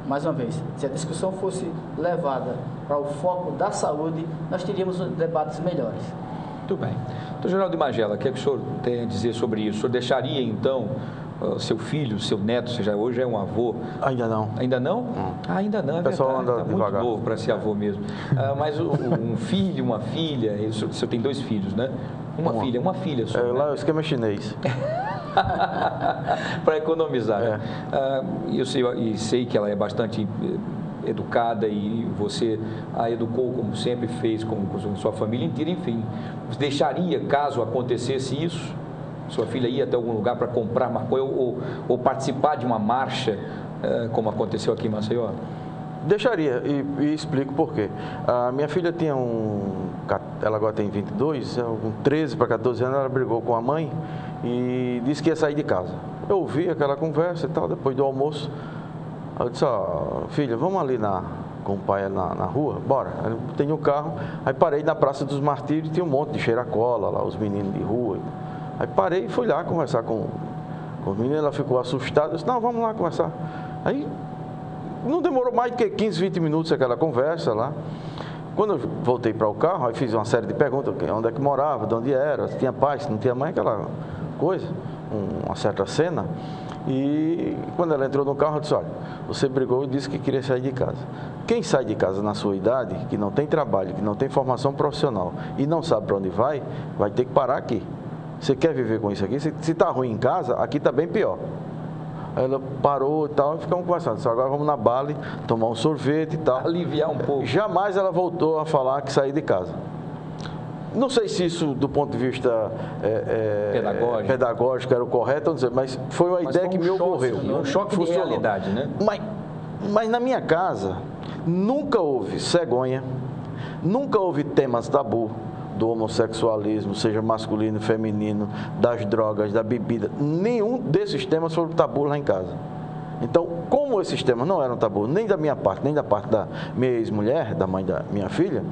Speaker 4: mais uma vez, se a discussão fosse levada para o foco da saúde, nós teríamos debates melhores.
Speaker 1: Muito bem. Doutor Geraldo Magela, o que é que o senhor tem a dizer sobre isso? O senhor deixaria, então, seu filho, seu neto, você já hoje é um avô?
Speaker 3: Ainda não.
Speaker 1: Ainda não? Ainda não, é verdade.
Speaker 3: O pessoal anda
Speaker 1: muito
Speaker 3: devagar.
Speaker 1: Novo para ser avô mesmo. Mas um filho, uma filha, o senhor tem 2 filhos, né? Uma filha só.
Speaker 3: Lá o esquema é chinês.
Speaker 1: Para economizar. Né? Eu sei que ela é bastante educada e você a educou como sempre fez, como sua família inteira, enfim. Você deixaria, caso acontecesse isso, sua filha ia até algum lugar para comprar maconha ou participar de uma marcha, como aconteceu aqui em Maceió?
Speaker 3: Deixaria, e explico por quê. A minha filha tinha ela agora tem 22, com 13 para 14 anos, ela brigou com a mãe e disse que ia sair de casa. Eu ouvi aquela conversa e tal, depois do almoço, eu disse, filha, vamos ali com o pai na rua? Bora. Eu tenho um carro, aí parei na Praça dos Martírios, tinha um monte de cheiracola lá, os meninos de rua. Aí parei e fui lá conversar com os meninos, ela ficou assustada, eu disse, não, vamos lá conversar. Aí não demorou mais do que 15, 20 minutos aquela conversa lá. Quando eu voltei para o carro, aí fiz uma série de perguntas, onde é que morava, de onde era, se tinha pai, se não tinha mãe, aquela coisa, uma certa cena. E quando ela entrou no carro, eu disse, olha, você brigou e disse que queria sair de casa. Quem sai de casa na sua idade, que não tem trabalho, que não tem formação profissional e não sabe para onde vai ter que parar aqui. Você quer viver com isso aqui? Se está ruim em casa, aqui está bem pior. Ela parou e tal, e ficamos conversando. Só agora vamos na Bali, tomar um sorvete e tal.
Speaker 1: Aliviar um pouco.
Speaker 3: Jamais ela voltou a falar que saía de casa. Não sei se isso, do ponto de vista pedagógico era o correto, não sei, mas foi uma ideia que me ocorreu.
Speaker 1: Um choque de realidade, né?
Speaker 3: Mas na minha casa, nunca houve cegonha, nunca houve temas tabu do homossexualismo, seja masculino, feminino, das drogas, da bebida. Nenhum desses temas foi tabu lá em casa. Então, como esses temas não eram tabu, nem da minha parte, nem da parte da minha ex-mulher, da mãe da minha filha,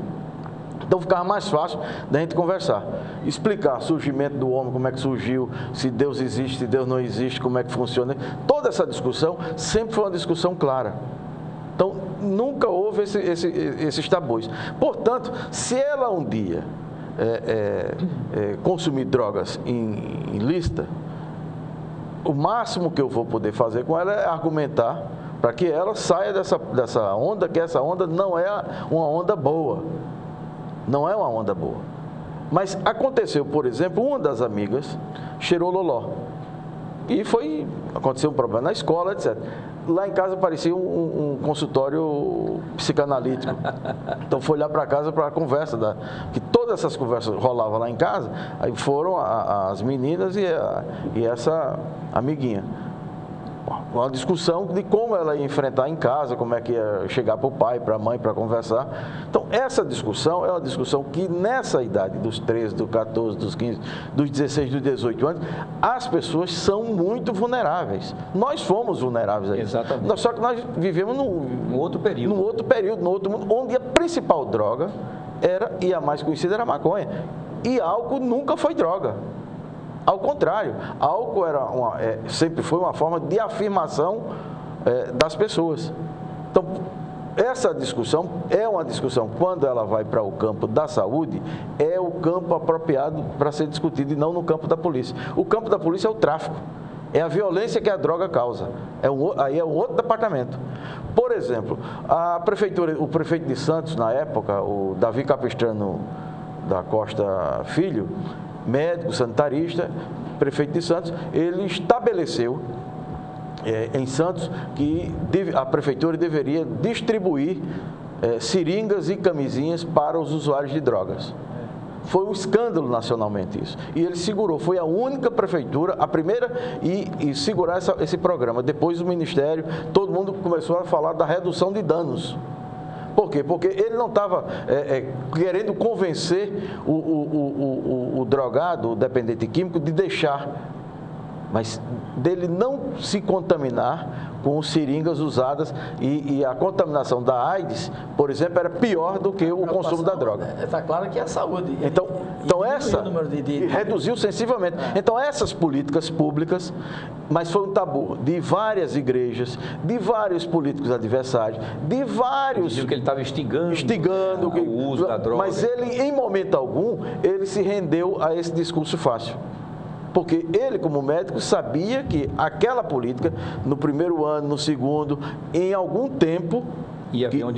Speaker 3: então ficava mais fácil da gente conversar, explicar o surgimento do homem, como é que surgiu, se Deus existe, se Deus não existe, como é que funciona. Toda essa discussão sempre foi uma discussão clara. Então, nunca houve esses tabus. Portanto, se ela um dia consumir drogas em lista, o máximo que eu vou poder fazer com ela é argumentar para que ela saia dessa onda, que essa onda não é uma onda boa. Não é uma onda boa. Mas aconteceu, por exemplo, uma das amigas cheirou loló. E aconteceu um problema na escola, etc. Lá em casa parecia um consultório psicanalítico. Então foi lá para casa para a conversa, que todas essas conversas rolavam lá em casa, aí foram as meninas e essa amiguinha. Uma discussão de como ela ia enfrentar em casa, como é que ia chegar para o pai, para a mãe, para conversar. Então, essa discussão é uma discussão que nessa idade, dos 13, dos 14, dos 15, dos 16, dos 18 anos, as pessoas são muito vulneráveis. Nós fomos vulneráveis a isso.
Speaker 1: Exatamente.
Speaker 3: Só que nós vivemos num outro período, num outro mundo, onde a principal droga e a mais conhecida era a maconha. E álcool nunca foi droga. Ao contrário, álcool sempre foi uma forma de afirmação das pessoas. Então, essa discussão é uma discussão, quando ela vai para o campo da saúde, é o campo apropriado para ser discutido e não no campo da polícia. O campo da polícia é o tráfico, é a violência que a droga causa. Aí é um outro departamento. Por exemplo, o prefeito de Santos, na época, o Davi Capistrano da Costa Filho, médico, sanitarista, prefeito de Santos, ele estabeleceu em Santos que a prefeitura deveria distribuir seringas e camisinhas para os usuários de drogas. Foi um escândalo nacionalmente isso. E ele segurou, foi a única prefeitura, a primeira, e segurar esse programa. Depois o Ministério, todo mundo começou a falar da redução de danos. Por quê? Porque ele não estava querendo convencer o drogado, o dependente químico, de deixar, mas dele não se contaminar com seringas usadas e a contaminação da AIDS, por exemplo, era pior do que o consumo da droga.
Speaker 4: Está claro que é a saúde.
Speaker 3: Então essa reduziu sensivelmente. Então essas políticas públicas, mas foi um tabu de várias igrejas, de vários políticos adversários, de vários...
Speaker 1: Diziam que ele estava instigando
Speaker 3: o
Speaker 1: uso da droga.
Speaker 3: Mas ele, em momento algum, ele se rendeu a esse discurso fácil. Porque ele, como médico, sabia que aquela política, no primeiro ano, no segundo, em algum tempo,
Speaker 1: ia haver uma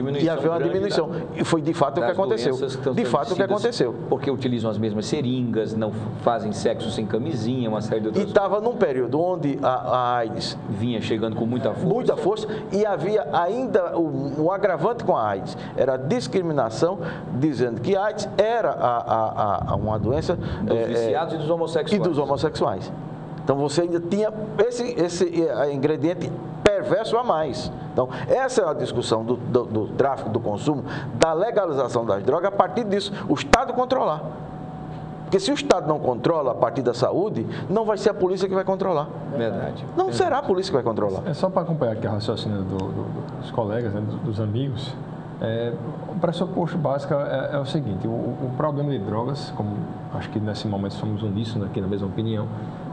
Speaker 1: diminuição.
Speaker 3: E foi de fato o que aconteceu. De fato o que aconteceu.
Speaker 1: Porque utilizam as mesmas seringas, não fazem sexo sem camisinha, uma série de outras coisas.
Speaker 3: E estava num período onde a AIDS
Speaker 1: vinha chegando com muita força.
Speaker 3: Muita força, e havia ainda um agravante com a AIDS. Era a discriminação, dizendo que a AIDS era uma doença...
Speaker 1: Dos viciados e dos homossexuais.
Speaker 3: Então você ainda tinha esse ingrediente perverso a mais. Então, essa é a discussão do tráfico, do consumo, da legalização das drogas, a partir disso, o Estado controlar. Porque se o Estado não controla a partir da saúde, não vai ser a polícia que vai controlar.
Speaker 1: Verdade.
Speaker 3: Não será a polícia que vai controlar.
Speaker 2: É só para acompanhar aqui a raciocínio dos colegas, né, dos amigos. O pressuposto básico é o seguinte: o problema de drogas, como acho que nesse momento somos uníssonos aqui na mesma opinião,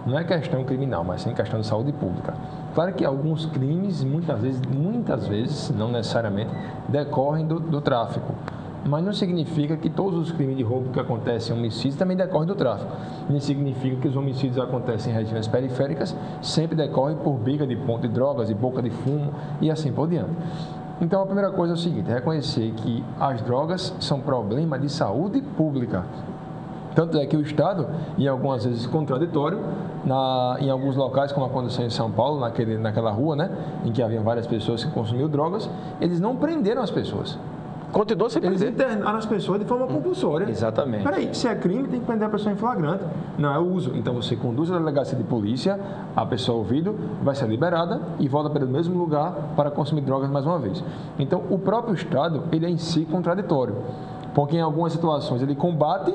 Speaker 2: não é questão criminal, mas sim questão de saúde pública. Claro que alguns crimes, muitas vezes, não necessariamente, decorrem do tráfico. Mas não significa que todos os crimes de roubo que acontecem em homicídios também decorrem do tráfico. Nem significa que os homicídios acontecem em regiões periféricas, sempre decorrem por bica de ponto de drogas e boca de fumo e assim por diante. Então, a primeira coisa é o seguinte, é reconhecer que as drogas são problema de saúde pública. Tanto é que o Estado, e algumas vezes contraditório, em alguns locais, como aconteceu em São Paulo, naquela rua, né, em que haviam várias pessoas que consumiam drogas, eles não prenderam as pessoas.
Speaker 3: Continua sem prender.
Speaker 2: Eles internaram as pessoas de forma compulsória.
Speaker 1: Exatamente.
Speaker 2: Peraí, se é crime, tem que prender a pessoa em flagrante. Não é o uso. Então você conduz a delegacia de polícia, a pessoa ouvida vai ser liberada e volta para o mesmo lugar para consumir drogas mais uma vez. Então o próprio Estado, ele é em si contraditório. Porque em algumas situações ele combate,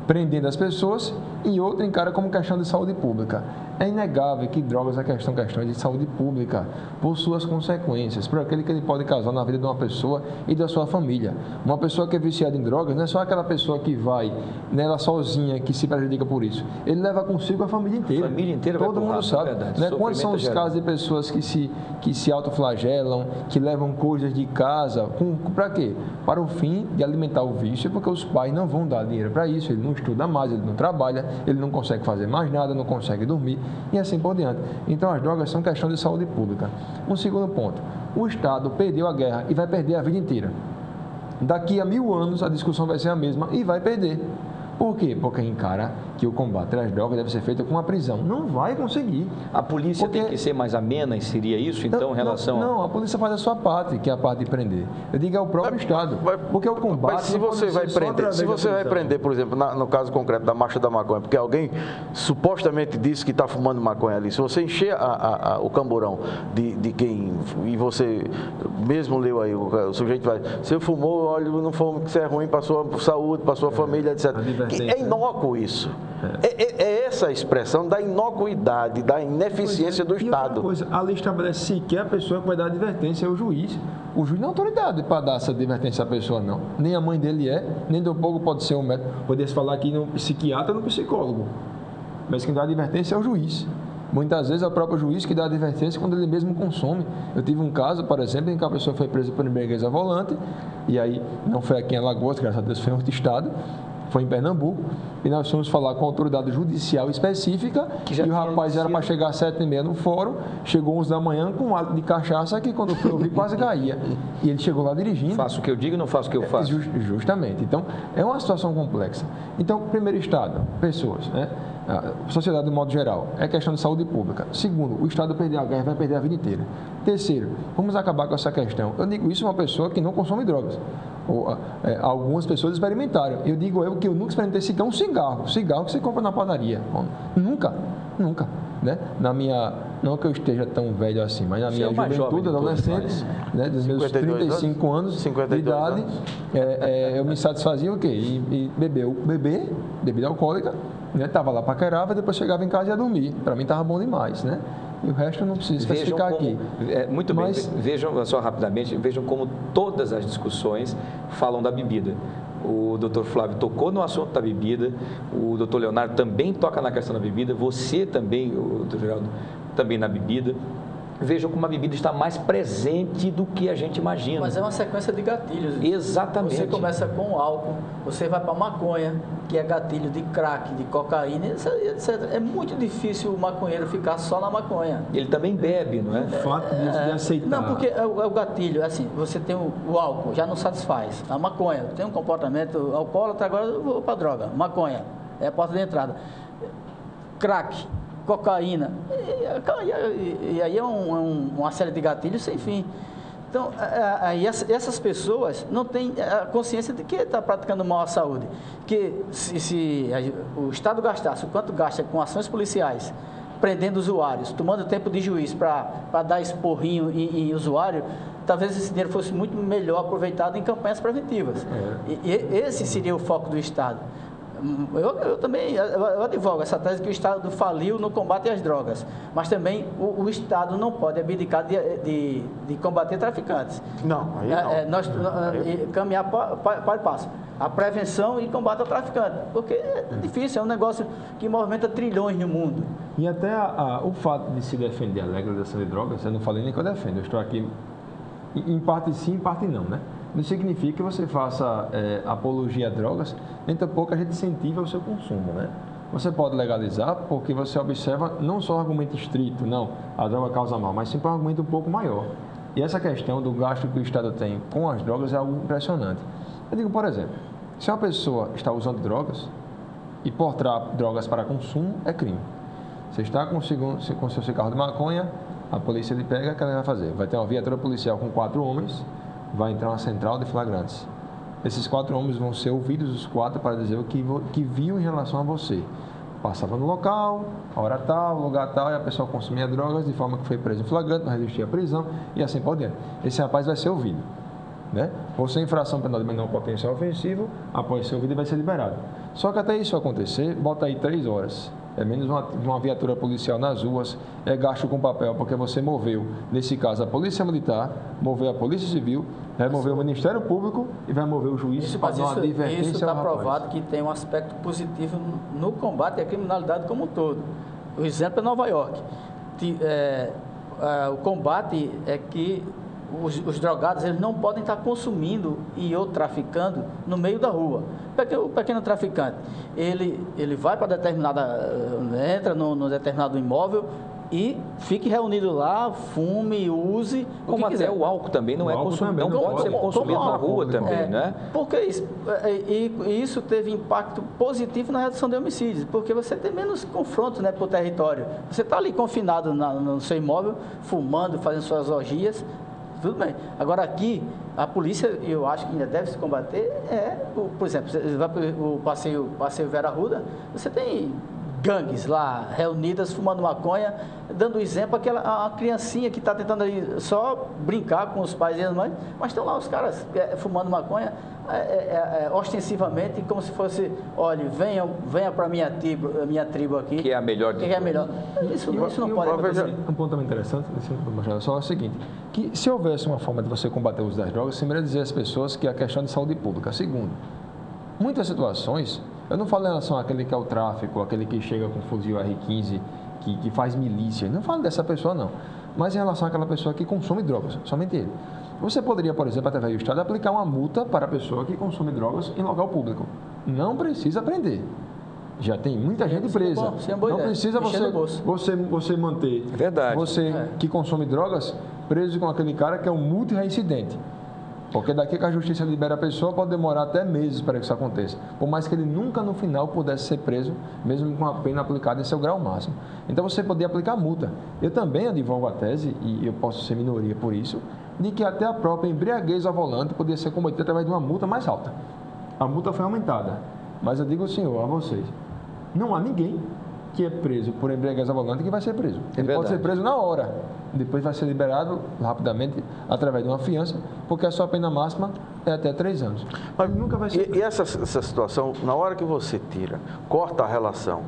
Speaker 2: prendendo as pessoas, e outra encara como questão de saúde pública. É inegável que drogas é questão de saúde pública, por suas consequências, por aquele que ele pode causar na vida de uma pessoa e da sua família. Uma pessoa que é viciada em drogas não é só aquela pessoa que vai nela sozinha, que se prejudica por isso. Ele leva consigo a família inteira.
Speaker 1: A família inteira
Speaker 2: todo mundo sabe. Né? Quantos são os casos de pessoas que se autoflagelam, que levam coisas de casa, para quê? Para o fim de alimentar o vício, porque os pais não vão dar dinheiro para isso, ele não estuda mais, ele não trabalha, ele não consegue fazer mais nada, não consegue dormir e assim por diante. Então as drogas são questão de saúde pública. Um segundo ponto, o Estado perdeu a guerra e vai perder a vida inteira. Daqui a 1000 anos a discussão vai ser a mesma e vai perder. Por quê? Porque encara que o combate às drogas deve ser feito com a prisão. Não vai conseguir.
Speaker 1: A polícia tem que ser mais amena e seria isso, então, em relação
Speaker 2: Não, a polícia faz a sua parte, que é a parte de prender. Eu digo, é o próprio Estado. Porque o combate...
Speaker 3: Mas se você vai prender, por exemplo, no caso concreto da marcha da maconha, porque alguém supostamente disse que está fumando maconha ali, se você encher o camburão de quem, e você mesmo leu aí, o sujeito vai, se fumou, olha, não fumo, que isso é ruim para a sua saúde, para a sua família, etc. É inócuo isso. É essa a expressão da inocuidade, da ineficiência do Estado.
Speaker 2: A lei estabelece sequer a pessoa que vai dar advertência é o juiz. O juiz não é autoridade para dar essa advertência à pessoa, não. Nem a mãe dele nem do pouco pode ser um médico. Poderia falar aqui no psiquiatra ou no psicólogo. Mas quem dá advertência é o juiz. Muitas vezes é o próprio juiz que dá advertência quando ele mesmo consome. Eu tive um caso, por exemplo, em que a pessoa foi presa por embriaguez ao volante, e aí não foi aqui em Alagoas, graças a Deus foi em outro estado, foi em Pernambuco, e nós fomos falar com a autoridade judicial específica, e o rapaz era para chegar às 7h30 no fórum, chegou 11 da manhã com um hálito de cachaça que quando foi ouvir quase caía. E ele chegou lá dirigindo.
Speaker 1: Faço o que eu digo e não faço o que eu faço.
Speaker 2: Justamente. Então, é uma situação complexa. Então, primeiro Estado, pessoas, né? A sociedade de modo geral, é questão de saúde pública. Segundo, o Estado perder a guerra vai perder a vida inteira. Terceiro, vamos acabar com essa questão. Eu digo isso uma pessoa que não consome drogas. Algumas pessoas experimentaram. Eu digo que eu nunca experimentei cigarro, cigarro que você compra na padaria. Nunca. Né? Não que eu esteja tão velho assim, mas na minha juventude, adolescente, né, dos meus 35 anos de idade, eu me satisfazia o quê? E beber bebida alcoólica, né? Tava lá para carava, depois chegava em casa e ia dormir. Para mim estava bom demais, né? E o resto eu não preciso especificar aqui.
Speaker 1: Muito bem, vejam só rapidamente, vejam como todas as discussões falam da bebida. O doutor Flávio tocou no assunto da bebida, o doutor Leonardo também toca na questão da bebida, você também, o doutor Geraldo, também na bebida. Vejam como a bebida está mais presente do que a gente imagina.
Speaker 4: Mas é uma sequência de gatilhos.
Speaker 1: Exatamente.
Speaker 4: Você começa com o álcool, você vai para a maconha, que é gatilho de crack, de cocaína, etc. É muito difícil o maconheiro ficar só na maconha.
Speaker 1: Ele também bebe, não é?
Speaker 2: O fato de aceitar.
Speaker 4: Não, porque é o gatilho, assim, você tem o álcool, já não satisfaz. A maconha, tem um comportamento alcoólatra, agora eu vou para a droga. Maconha, é a porta de entrada. Crack, cocaína, e aí é uma série de gatilhos sem fim. Então, essas pessoas não têm a consciência de que está praticando mal à saúde. Que se o Estado gastasse o quanto gasta com ações policiais, prendendo usuários, tomando tempo de juiz para dar esporrinho em usuário, talvez esse dinheiro fosse muito melhor aproveitado em campanhas preventivas. E esse seria o foco do Estado. Eu também eu advogo essa tese que o Estado faliu no combate às drogas, mas também o Estado não pode abdicar de combater traficantes.
Speaker 3: Não, aí não.
Speaker 4: Nós caminhar para e passo. A prevenção e combate ao traficante, porque é difícil, é um negócio que movimenta trilhões no mundo.
Speaker 2: E até o fato de se defender a legalização de drogas, eu não falei nem que eu defendo, eu estou aqui em parte sim, em parte não, né? Não significa que você faça apologia a drogas, nem tampouco a gente incentiva o seu consumo, né? Você pode legalizar porque você observa não só o argumento estrito, não, a droga causa mal, mas sim um argumento um pouco maior. E essa questão do gasto que o Estado tem com as drogas é algo impressionante. Eu digo, por exemplo, se uma pessoa está usando drogas e portar drogas para consumo, é crime. Você está com seu cigarro de maconha, a polícia lhe pega, o que ela vai fazer? Vai ter uma viatura policial com 4 homens, vai entrar uma central de flagrantes. Esses 4 homens vão ser ouvidos, os 4, para dizer o que viu em relação a você. Passava no local, hora tal, lugar tal, e a pessoa consumia drogas de forma que foi preso em flagrante, não resistia à prisão e assim por diante. Esse rapaz vai ser ouvido, né? Por ser infração penal de menor potencial ofensivo, após ser ouvido, ele vai ser liberado. Só que até isso acontecer, bota aí 3 horas. É menos uma viatura policial nas ruas, é gasto com papel, porque você moveu, nesse caso, a Polícia Militar, moveu a Polícia Civil, vai mover o Ministério Público e vai mover o juiz para dar uma advertência.
Speaker 4: Isso está provado que tem um aspecto positivo no combate à criminalidade como um todo. O exemplo é Nova York. O combate é que os drogados eles não podem estar consumindo ou traficando no meio da rua. Porque o pequeno traficante, ele vai para entra no determinado imóvel e fique reunido lá, fume, use,
Speaker 1: como até quiser. O álcool também não pode ser consumido na rua também, né?
Speaker 4: Porque isso teve impacto positivo na redução de homicídios, porque você tem menos confrontos, né, para o território. Você está ali confinado no seu imóvel, fumando, fazendo suas orgias, tudo bem. Agora aqui, a polícia, eu acho que ainda deve se combater, por exemplo, você vai para o passeio Vera Arruda, você tem gangues lá, reunidas, fumando maconha, dando exemplo a criancinha que está tentando ali só brincar com os pais e as mães, mas estão lá os caras fumando maconha ostensivamente, como se fosse, olha, venha para a minha tribo aqui.
Speaker 1: Que é a melhor de todas.
Speaker 4: É melhor. Isso não pode acontecer.
Speaker 2: Um ponto também interessante, só é o seguinte, que se houvesse uma forma de você combater o uso das drogas, você deveria dizer às pessoas que é a questão de saúde pública. Segundo, muitas situações, eu não falo em relação àquele que é o tráfico, aquele que chega com fuzil R15, que faz milícia, não falo dessa pessoa não, mas em relação àquela pessoa que consome drogas, somente ele. Você poderia, por exemplo, através do Estado, aplicar uma multa para a pessoa que consome drogas em local público. Não precisa prender. Já tem muita gente presa. Não precisa você manter que consome drogas preso com aquele cara que é um multireincidente. Porque daqui que a justiça libera a pessoa, pode demorar até meses para que isso aconteça. Por mais que ele nunca, no final, pudesse ser preso, mesmo com a pena aplicada em seu grau máximo. Então, você poderia aplicar multa. Eu também advogo a tese, e eu posso ser minoria por isso, de que até a própria embriaguez ao volante poderia ser combatida através de uma multa mais alta. A multa foi aumentada. Mas eu digo, senhor, a vocês, não há ninguém que é preso por embriaguez ao volante que vai ser preso. Ele pode ser preso na hora, depois vai ser liberado rapidamente através de uma fiança, porque a sua pena máxima é até 3 anos.
Speaker 3: Mas nunca vai ser preso. E essa situação, na hora que você corta a relação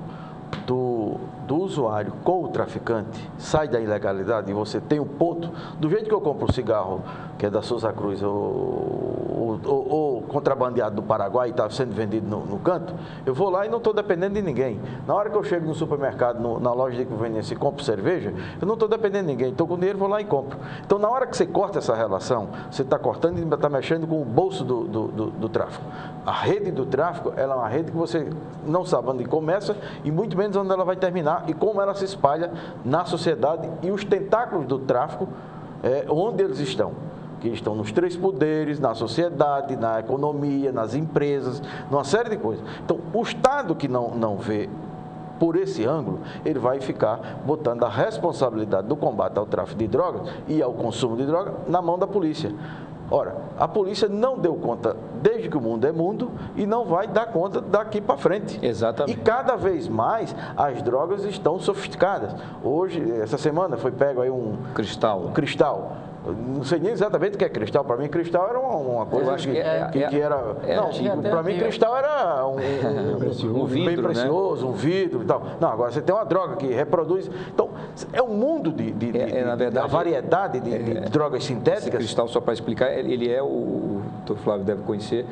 Speaker 3: do usuário com o traficante, sai da ilegalidade e você tem o ponto, do jeito que eu compro o cigarro, que é da Souza Cruz, ou contrabandeado do Paraguai e está sendo vendido no canto, eu vou lá e não estou dependendo de ninguém. Na hora que eu chego no supermercado, na loja de conveniência e compro cerveja, eu não estou dependendo de ninguém, estou com dinheiro, vou lá e compro. Então, na hora que você corta essa relação, você está cortando e está mexendo com o bolso do tráfico. A rede do tráfico, ela é uma rede que você não sabe onde começa e muito menos onde ela vai terminar e como ela se espalha na sociedade e os tentáculos do tráfico, onde eles estão. Que estão nos 3 poderes, na sociedade, na economia, nas empresas, numa série de coisas. Então, o Estado que não vê por esse ângulo, ele vai ficar botando a responsabilidade do combate ao tráfico de drogas e ao consumo de drogas na mão da polícia. Ora, a polícia não deu conta desde que o mundo é mundo e não vai dar conta daqui para frente.
Speaker 1: Exatamente.
Speaker 3: E cada vez mais as drogas estão sofisticadas. Hoje, essa semana, foi pego aí um cristal. Não sei nem exatamente o que é cristal. Para mim, cristal era uma coisa que era... Não, para mim, cristal era um vidro, bem precioso, né? Um vidro e tal. Não, agora você tem uma droga que reproduz. Então, é um mundo na verdade, a variedade de drogas sintéticas.
Speaker 1: Esse cristal, só para explicar, ele é o doutor Flávio deve conhecer,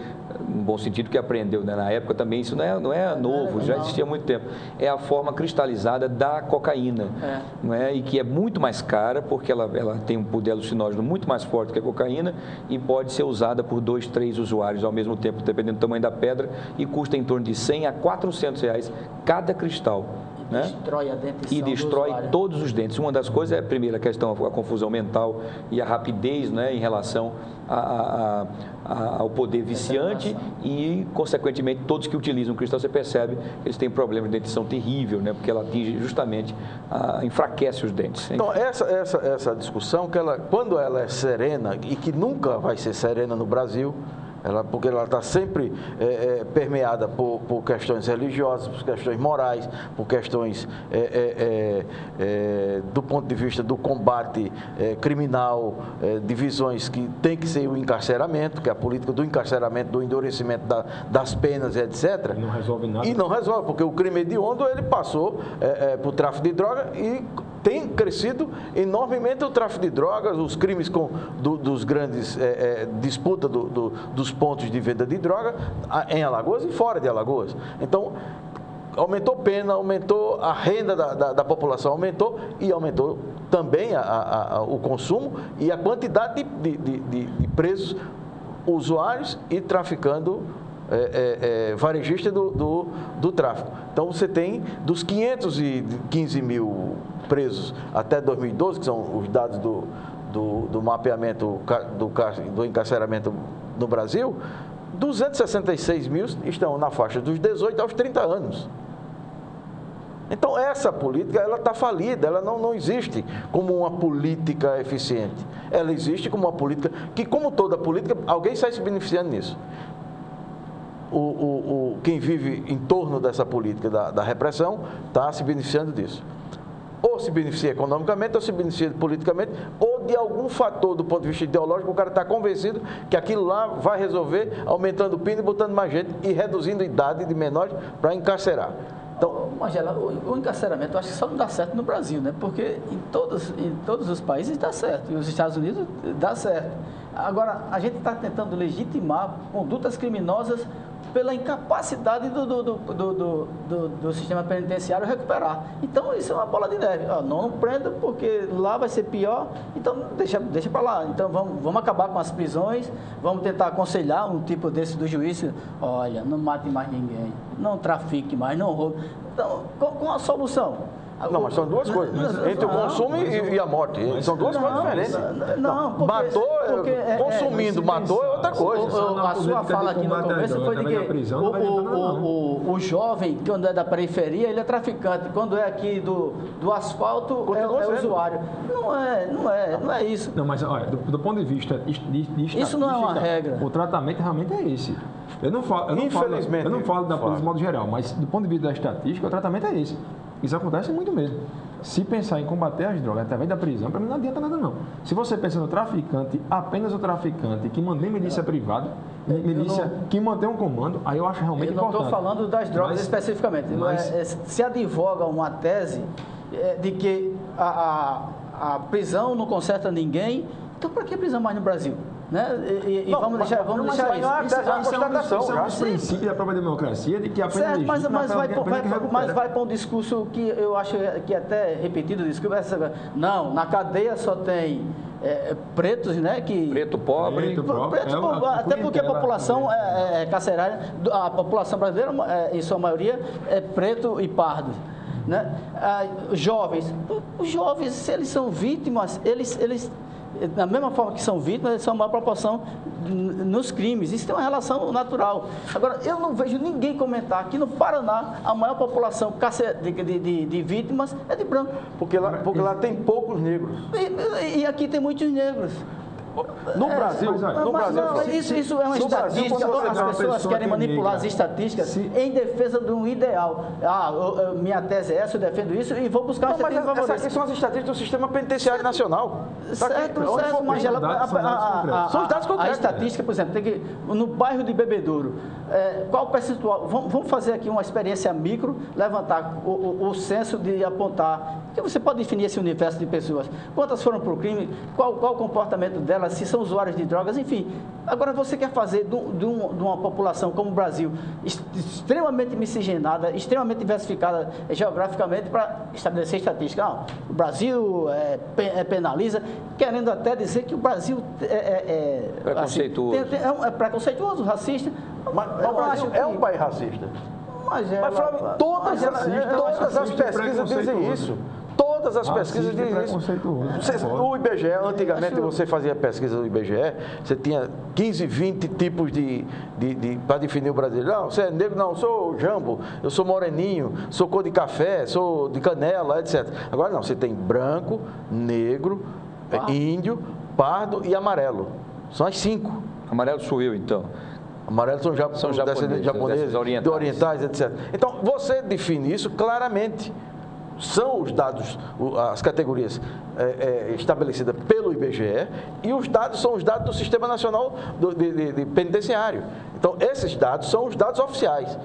Speaker 1: no bom sentido que aprendeu, né? Na época também, isso não é novo, já existia há muito tempo. É a forma cristalizada da cocaína, não é? E que é muito mais cara, porque ela tem um poder alucinógeno muito mais forte que a cocaína e pode ser usada por 2, 3 usuários ao mesmo tempo, dependendo do tamanho da pedra, e custa em torno de 100 a 400 reais cada cristal. Né?
Speaker 4: Destrói a dentição
Speaker 1: e destrói todos os dentes. Uma das coisas é, primeiro, a questão, a confusão mental e a rapidez, né, em relação ao poder viciante e, consequentemente, todos que utilizam o cristal, você percebe que eles têm problema de dentição terrível, né, porque ela atinge justamente, enfraquece os dentes.
Speaker 3: Então, essa discussão, quando ela é serena e que nunca vai ser serena no Brasil, porque ela está sempre permeada por questões religiosas, por questões morais, por questões do ponto de vista do combate criminal, divisões que tem que ser o encarceramento, que é a política do encarceramento, do endurecimento das penas, etc.
Speaker 2: E não resolve nada.
Speaker 3: E não resolve, porque o crime hediondo ele passou por tráfico de droga e tem crescido enormemente o tráfico de drogas, os crimes dos grandes disputas dos pontos de venda de droga em Alagoas e fora de Alagoas. Então, aumentou pena, aumentou a renda da população, aumentou também o consumo e a quantidade de presos, usuários e traficando varejista do tráfico. Então, você tem dos 515 mil presos até 2012, que são os dados do mapeamento do encarceramento no Brasil, 266 mil estão na faixa dos 18 aos 30 anos. Então, essa política, ela está falida, ela não existe como uma política eficiente. Ela existe como uma política que, como toda política, alguém sai se beneficiando nisso. Quem vive em torno dessa política da repressão está se beneficiando disso. Ou se beneficia economicamente, ou se beneficia politicamente, ou de algum fator do ponto de vista ideológico, o cara está convencido que aquilo lá vai resolver, aumentando o PIB e botando mais gente e reduzindo a idade de menores para encarcerar.
Speaker 4: Então, Magela, o encarceramento eu acho que só não dá certo no Brasil, né? Porque em todos os países dá certo, e os Estados Unidos dá certo. Agora, a gente está tentando legitimar condutas criminosas pela incapacidade do sistema penitenciário recuperar. Então, isso é uma bola de neve. Não prenda porque lá vai ser pior, então deixa para lá. Então, vamos acabar com as prisões, vamos tentar aconselhar um tipo desse do juiz, olha, não mate mais ninguém, não trafique mais, não roube. Então, com a solução.
Speaker 3: Não, mas são duas coisas. Entre o consumo e a morte. São duas coisas diferentes. Consumindo, matou é outra coisa.
Speaker 4: A sua fala aqui no começo foi de que o jovem, quando é da periferia, ele é traficante. Quando é aqui do asfalto, é usuário. Não é isso.
Speaker 2: Não, mas olha, do ponto de vista
Speaker 4: isso não é uma regra.
Speaker 2: O tratamento realmente é esse. Eu não falo da polícia de modo geral, mas do ponto de vista da estatística, o tratamento é esse. Isso acontece muito mesmo. Se pensar em combater as drogas através da prisão, para mim não adianta nada não. Se você pensa no traficante, apenas o traficante que mantém milícia privada, milícia que mantém um comando, aí eu acho realmente importante.
Speaker 4: Eu não estou falando das drogas especificamente. Se advoga uma tese de que a prisão não conserta ninguém, então para que prisão mais no Brasil? Né? Vamos deixar isso.
Speaker 2: Isso é um princípio da própria democracia de que a pena
Speaker 4: mas vai para um discurso que eu acho que até repetido o discurso. Não, na cadeia só tem pretos, né?
Speaker 1: Preto pobre.
Speaker 4: Até porque a população carcerária, a população brasileira, em sua maioria, é preto e pardo. Né? Os jovens, se eles são vítimas, eles da mesma forma que são vítimas, eles são a maior proporção nos crimes. Isso tem uma relação natural. Agora, eu não vejo ninguém comentar que no Paraná a maior população de vítimas é de branco.
Speaker 3: Porque lá tem poucos negros.
Speaker 4: E aqui tem muitos negros.
Speaker 3: No Brasil,
Speaker 4: isso é uma estatística. As pessoas querem manipular as estatísticas em defesa de um ideal. Minha tese é essa, eu defendo isso e vou buscar uma estatística
Speaker 3: favorita. Essas aqui são as estatísticas do Sistema Penitenciário Nacional.
Speaker 4: Certo, Magela.
Speaker 3: São os dados concretos.
Speaker 4: A estatística, por exemplo, tem que, no bairro de Bebedouro, qual o percentual? Vamos fazer aqui uma experiência micro, levantar o censo de apontar, que você pode definir esse universo de pessoas. Quantas foram para o crime, qual o comportamento delas, se são usuários de drogas, enfim. Agora, você quer fazer de uma população como o Brasil, extremamente miscigenada, extremamente diversificada geograficamente, para estabelecer estatística. Não, o Brasil penaliza, querendo até dizer que o Brasil
Speaker 1: preconceituoso.
Speaker 4: É preconceituoso, racista.
Speaker 3: Mas o Brasil é um país racista. Mas Flávio, todas as pesquisas dizem isso. Todas as pesquisas dizem isso. O IBGE, antigamente você fazia pesquisa do IBGE, você tinha 15, 20 tipos para definir o brasileiro. Não, você é negro, não, eu sou jambo, eu sou moreninho, sou cor de café, sou de canela, etc. Agora não, você tem branco, negro, índio, pardo e amarelo. São as 5.
Speaker 1: Amarelo sou eu, então.
Speaker 3: Amarelos são japoneses, orientais, etc. Então, você define isso claramente. São os dados, as categorias estabelecidas pelo IBGE e os dados são os dados do Sistema Nacional de Penitenciário. Então, esses dados são os dados oficiais.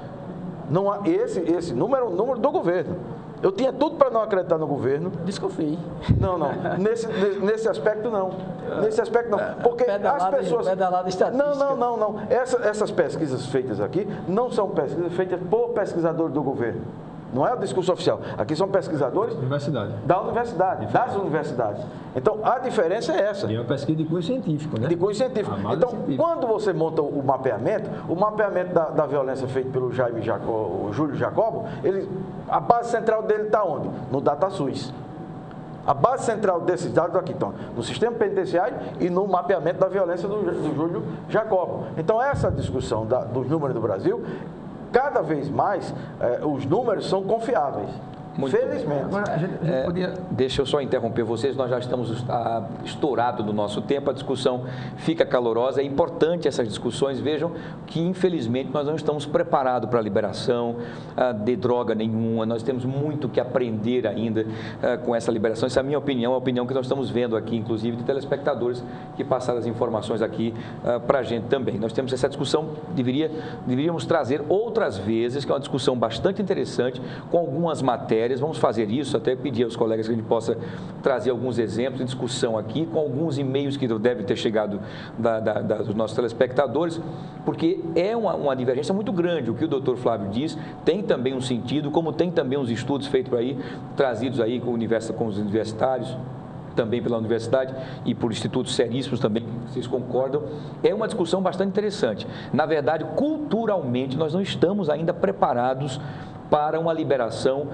Speaker 3: Não há esse número é o número do governo. Eu tinha tudo para não acreditar no governo.
Speaker 4: Desconfiei.
Speaker 3: Não. Nesse aspecto, não. Nesse aspecto, não. Porque as pessoas... Não. Essas pesquisas feitas aqui não são pesquisas feitas por pesquisadores do governo. Não é o discurso oficial. Aqui são pesquisadores das universidades. Então, a diferença é essa.
Speaker 2: E é uma pesquisa de cunho científico, né?
Speaker 3: De cunho científico. Então, quando você monta o mapeamento da violência feito pelo Júlio Jacobo, a base central dele está onde? No DataSUS. A base central desses dados aqui estão no sistema penitenciário e no mapeamento da violência do Júlio Jacobo. Então, essa discussão dos números do Brasil, cada vez mais, os números são confiáveis.
Speaker 1: Muito
Speaker 3: felizmente.
Speaker 1: Agora, deixa eu só interromper vocês, nós já estamos estourados do nosso tempo, a discussão fica calorosa, é importante essas discussões, vejam que infelizmente nós não estamos preparados para a liberação de droga nenhuma, nós temos muito que aprender ainda com essa liberação, essa é a minha opinião, a opinião que nós estamos vendo aqui, inclusive de telespectadores que passaram as informações aqui para a gente também. Nós temos essa discussão, deveríamos trazer outras vezes, que é uma discussão bastante interessante, com algumas matérias. Vamos fazer isso, até pedir aos colegas que a gente possa trazer alguns exemplos de discussão aqui, com alguns e-mails que devem ter chegado dos nossos telespectadores, porque é uma divergência muito grande. O que o doutor Flávio diz tem também um sentido, como tem também uns estudos feitos aí, trazidos aí com os universitários, também pela universidade e por institutos seríssimos também, vocês concordam, é uma discussão bastante interessante. Na verdade, culturalmente, nós não estamos ainda preparados para uma liberação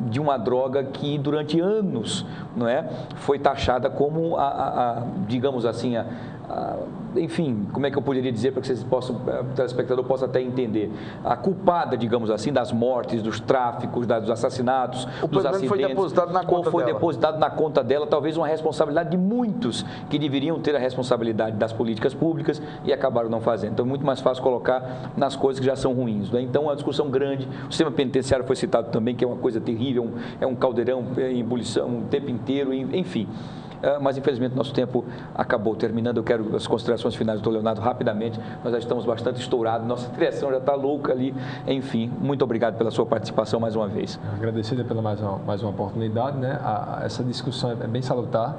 Speaker 1: de uma droga que durante anos, não é, foi taxada como digamos assim, enfim, como é que eu poderia dizer para que vocês possam, o telespectador possa até entender, a culpada, digamos assim, das mortes, dos tráficos, dos assassinatos, dos acidentes,
Speaker 3: foi depositado na conta
Speaker 1: foi depositado na conta dela, talvez uma responsabilidade de muitos que deveriam ter a responsabilidade das políticas públicas e acabaram não fazendo. Então é muito mais fácil colocar nas coisas que já são ruins, né? Então é uma discussão grande, o sistema penitenciário foi citado também, que é uma coisa terrível, é um caldeirão em ebulição o tempo inteiro, enfim. Mas infelizmente nosso tempo acabou terminando. Eu quero as considerações finais do Dr. Leonardo rapidamente, nós já estamos bastante estourados, nossa direção já está louca ali, enfim, muito obrigado pela sua participação mais uma vez.
Speaker 2: Agradecido pela mais uma oportunidade, né? Essa discussão é bem salutar,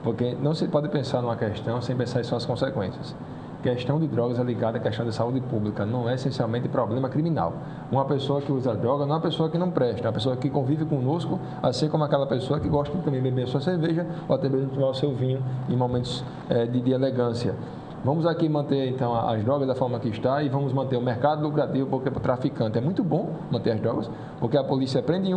Speaker 2: porque não se pode pensar numa questão sem pensar em suas consequências. Questão de drogas é ligada à questão de saúde pública, não é essencialmente problema criminal. Uma pessoa que usa droga não é uma pessoa que não presta, é uma pessoa que convive conosco, assim como aquela pessoa que gosta de também beber a sua cerveja ou até mesmo tomar o seu vinho em momentos de elegância. Vamos aqui manter, então, as drogas da forma que está e vamos manter o mercado lucrativo, porque para o traficante é muito bom manter as drogas, porque a polícia prende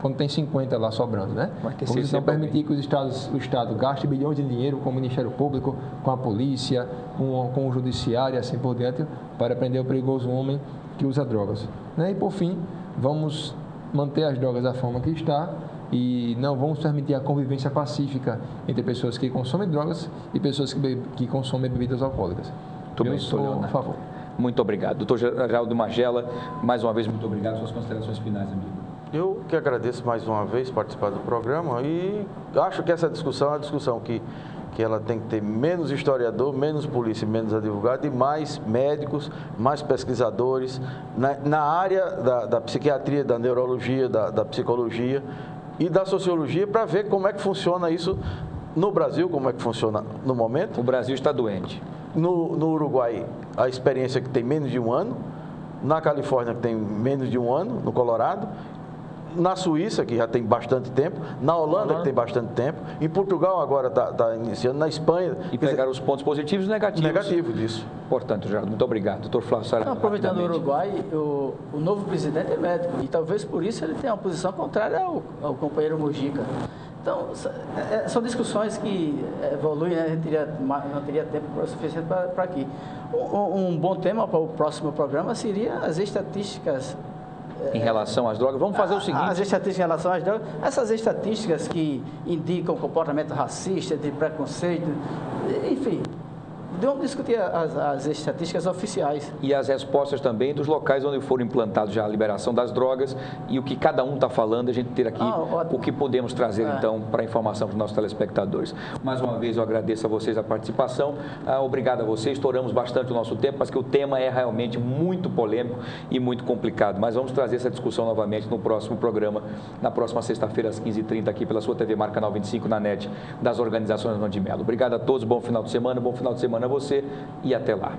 Speaker 2: quando tem 50 lá sobrando, né? Vamos não permitir que o Estado gaste bilhões de dinheiro com o Ministério Público, com a polícia, com o Judiciário e assim por diante, para prender o perigoso homem que usa drogas. Né? E, por fim, vamos manter as drogas da forma que está e não vamos permitir a convivência pacífica entre pessoas que consomem drogas e pessoas que consomem bebidas alcoólicas. Eu sou a favor.
Speaker 1: Muito obrigado. Doutor Geraldo Magela, mais uma vez, muito obrigado. Suas considerações finais, amigo.
Speaker 3: Eu que agradeço mais uma vez participar do programa e acho que essa discussão é uma discussão que ela tem que ter menos historiador, menos polícia, menos advogado e mais médicos, mais pesquisadores na área da psiquiatria, da neurologia, da psicologia e da sociologia para ver como é que funciona isso no Brasil, como é que funciona no momento.
Speaker 1: O Brasil está doente.
Speaker 3: No Uruguai, a experiência que tem menos de um ano, na Califórnia que tem menos de um ano, no Colorado, na Suíça, que já tem bastante tempo, na Holanda, que tem bastante tempo, em Portugal agora está iniciando, na Espanha.
Speaker 1: E pegar os pontos positivos e negativos.
Speaker 3: Negativo disso.
Speaker 1: Portanto, Geraldo, muito obrigado. Doutor Flávio Saraiva.
Speaker 4: Aproveitando o Uruguai, o novo presidente é médico e talvez por isso ele tenha uma posição contrária ao companheiro Mujica. Então, são discussões que evoluem, né? A gente não teria tempo suficiente para aqui. Um bom tema para o próximo programa seria as estatísticas
Speaker 1: em relação às drogas. Vamos fazer o seguinte.
Speaker 4: As estatísticas em relação às drogas, essas estatísticas que indicam comportamento racista, de preconceito, enfim, vamos discutir as estatísticas oficiais.
Speaker 1: E as respostas também dos locais onde foram implantados já a liberação das drogas e o que cada um está falando, a gente ter aqui o que podemos trazer então para a informação para os nossos telespectadores. Mais uma vez eu agradeço a vocês a participação, obrigado a vocês, estouramos bastante o nosso tempo, mas que o tema é realmente muito polêmico e muito complicado, mas vamos trazer essa discussão novamente no próximo programa, na próxima sexta-feira às 15h30 aqui pela sua TV Mar Canal 25 na NET das organizações Irmãos de Melo. Obrigado a todos, bom final de semana a você e até lá.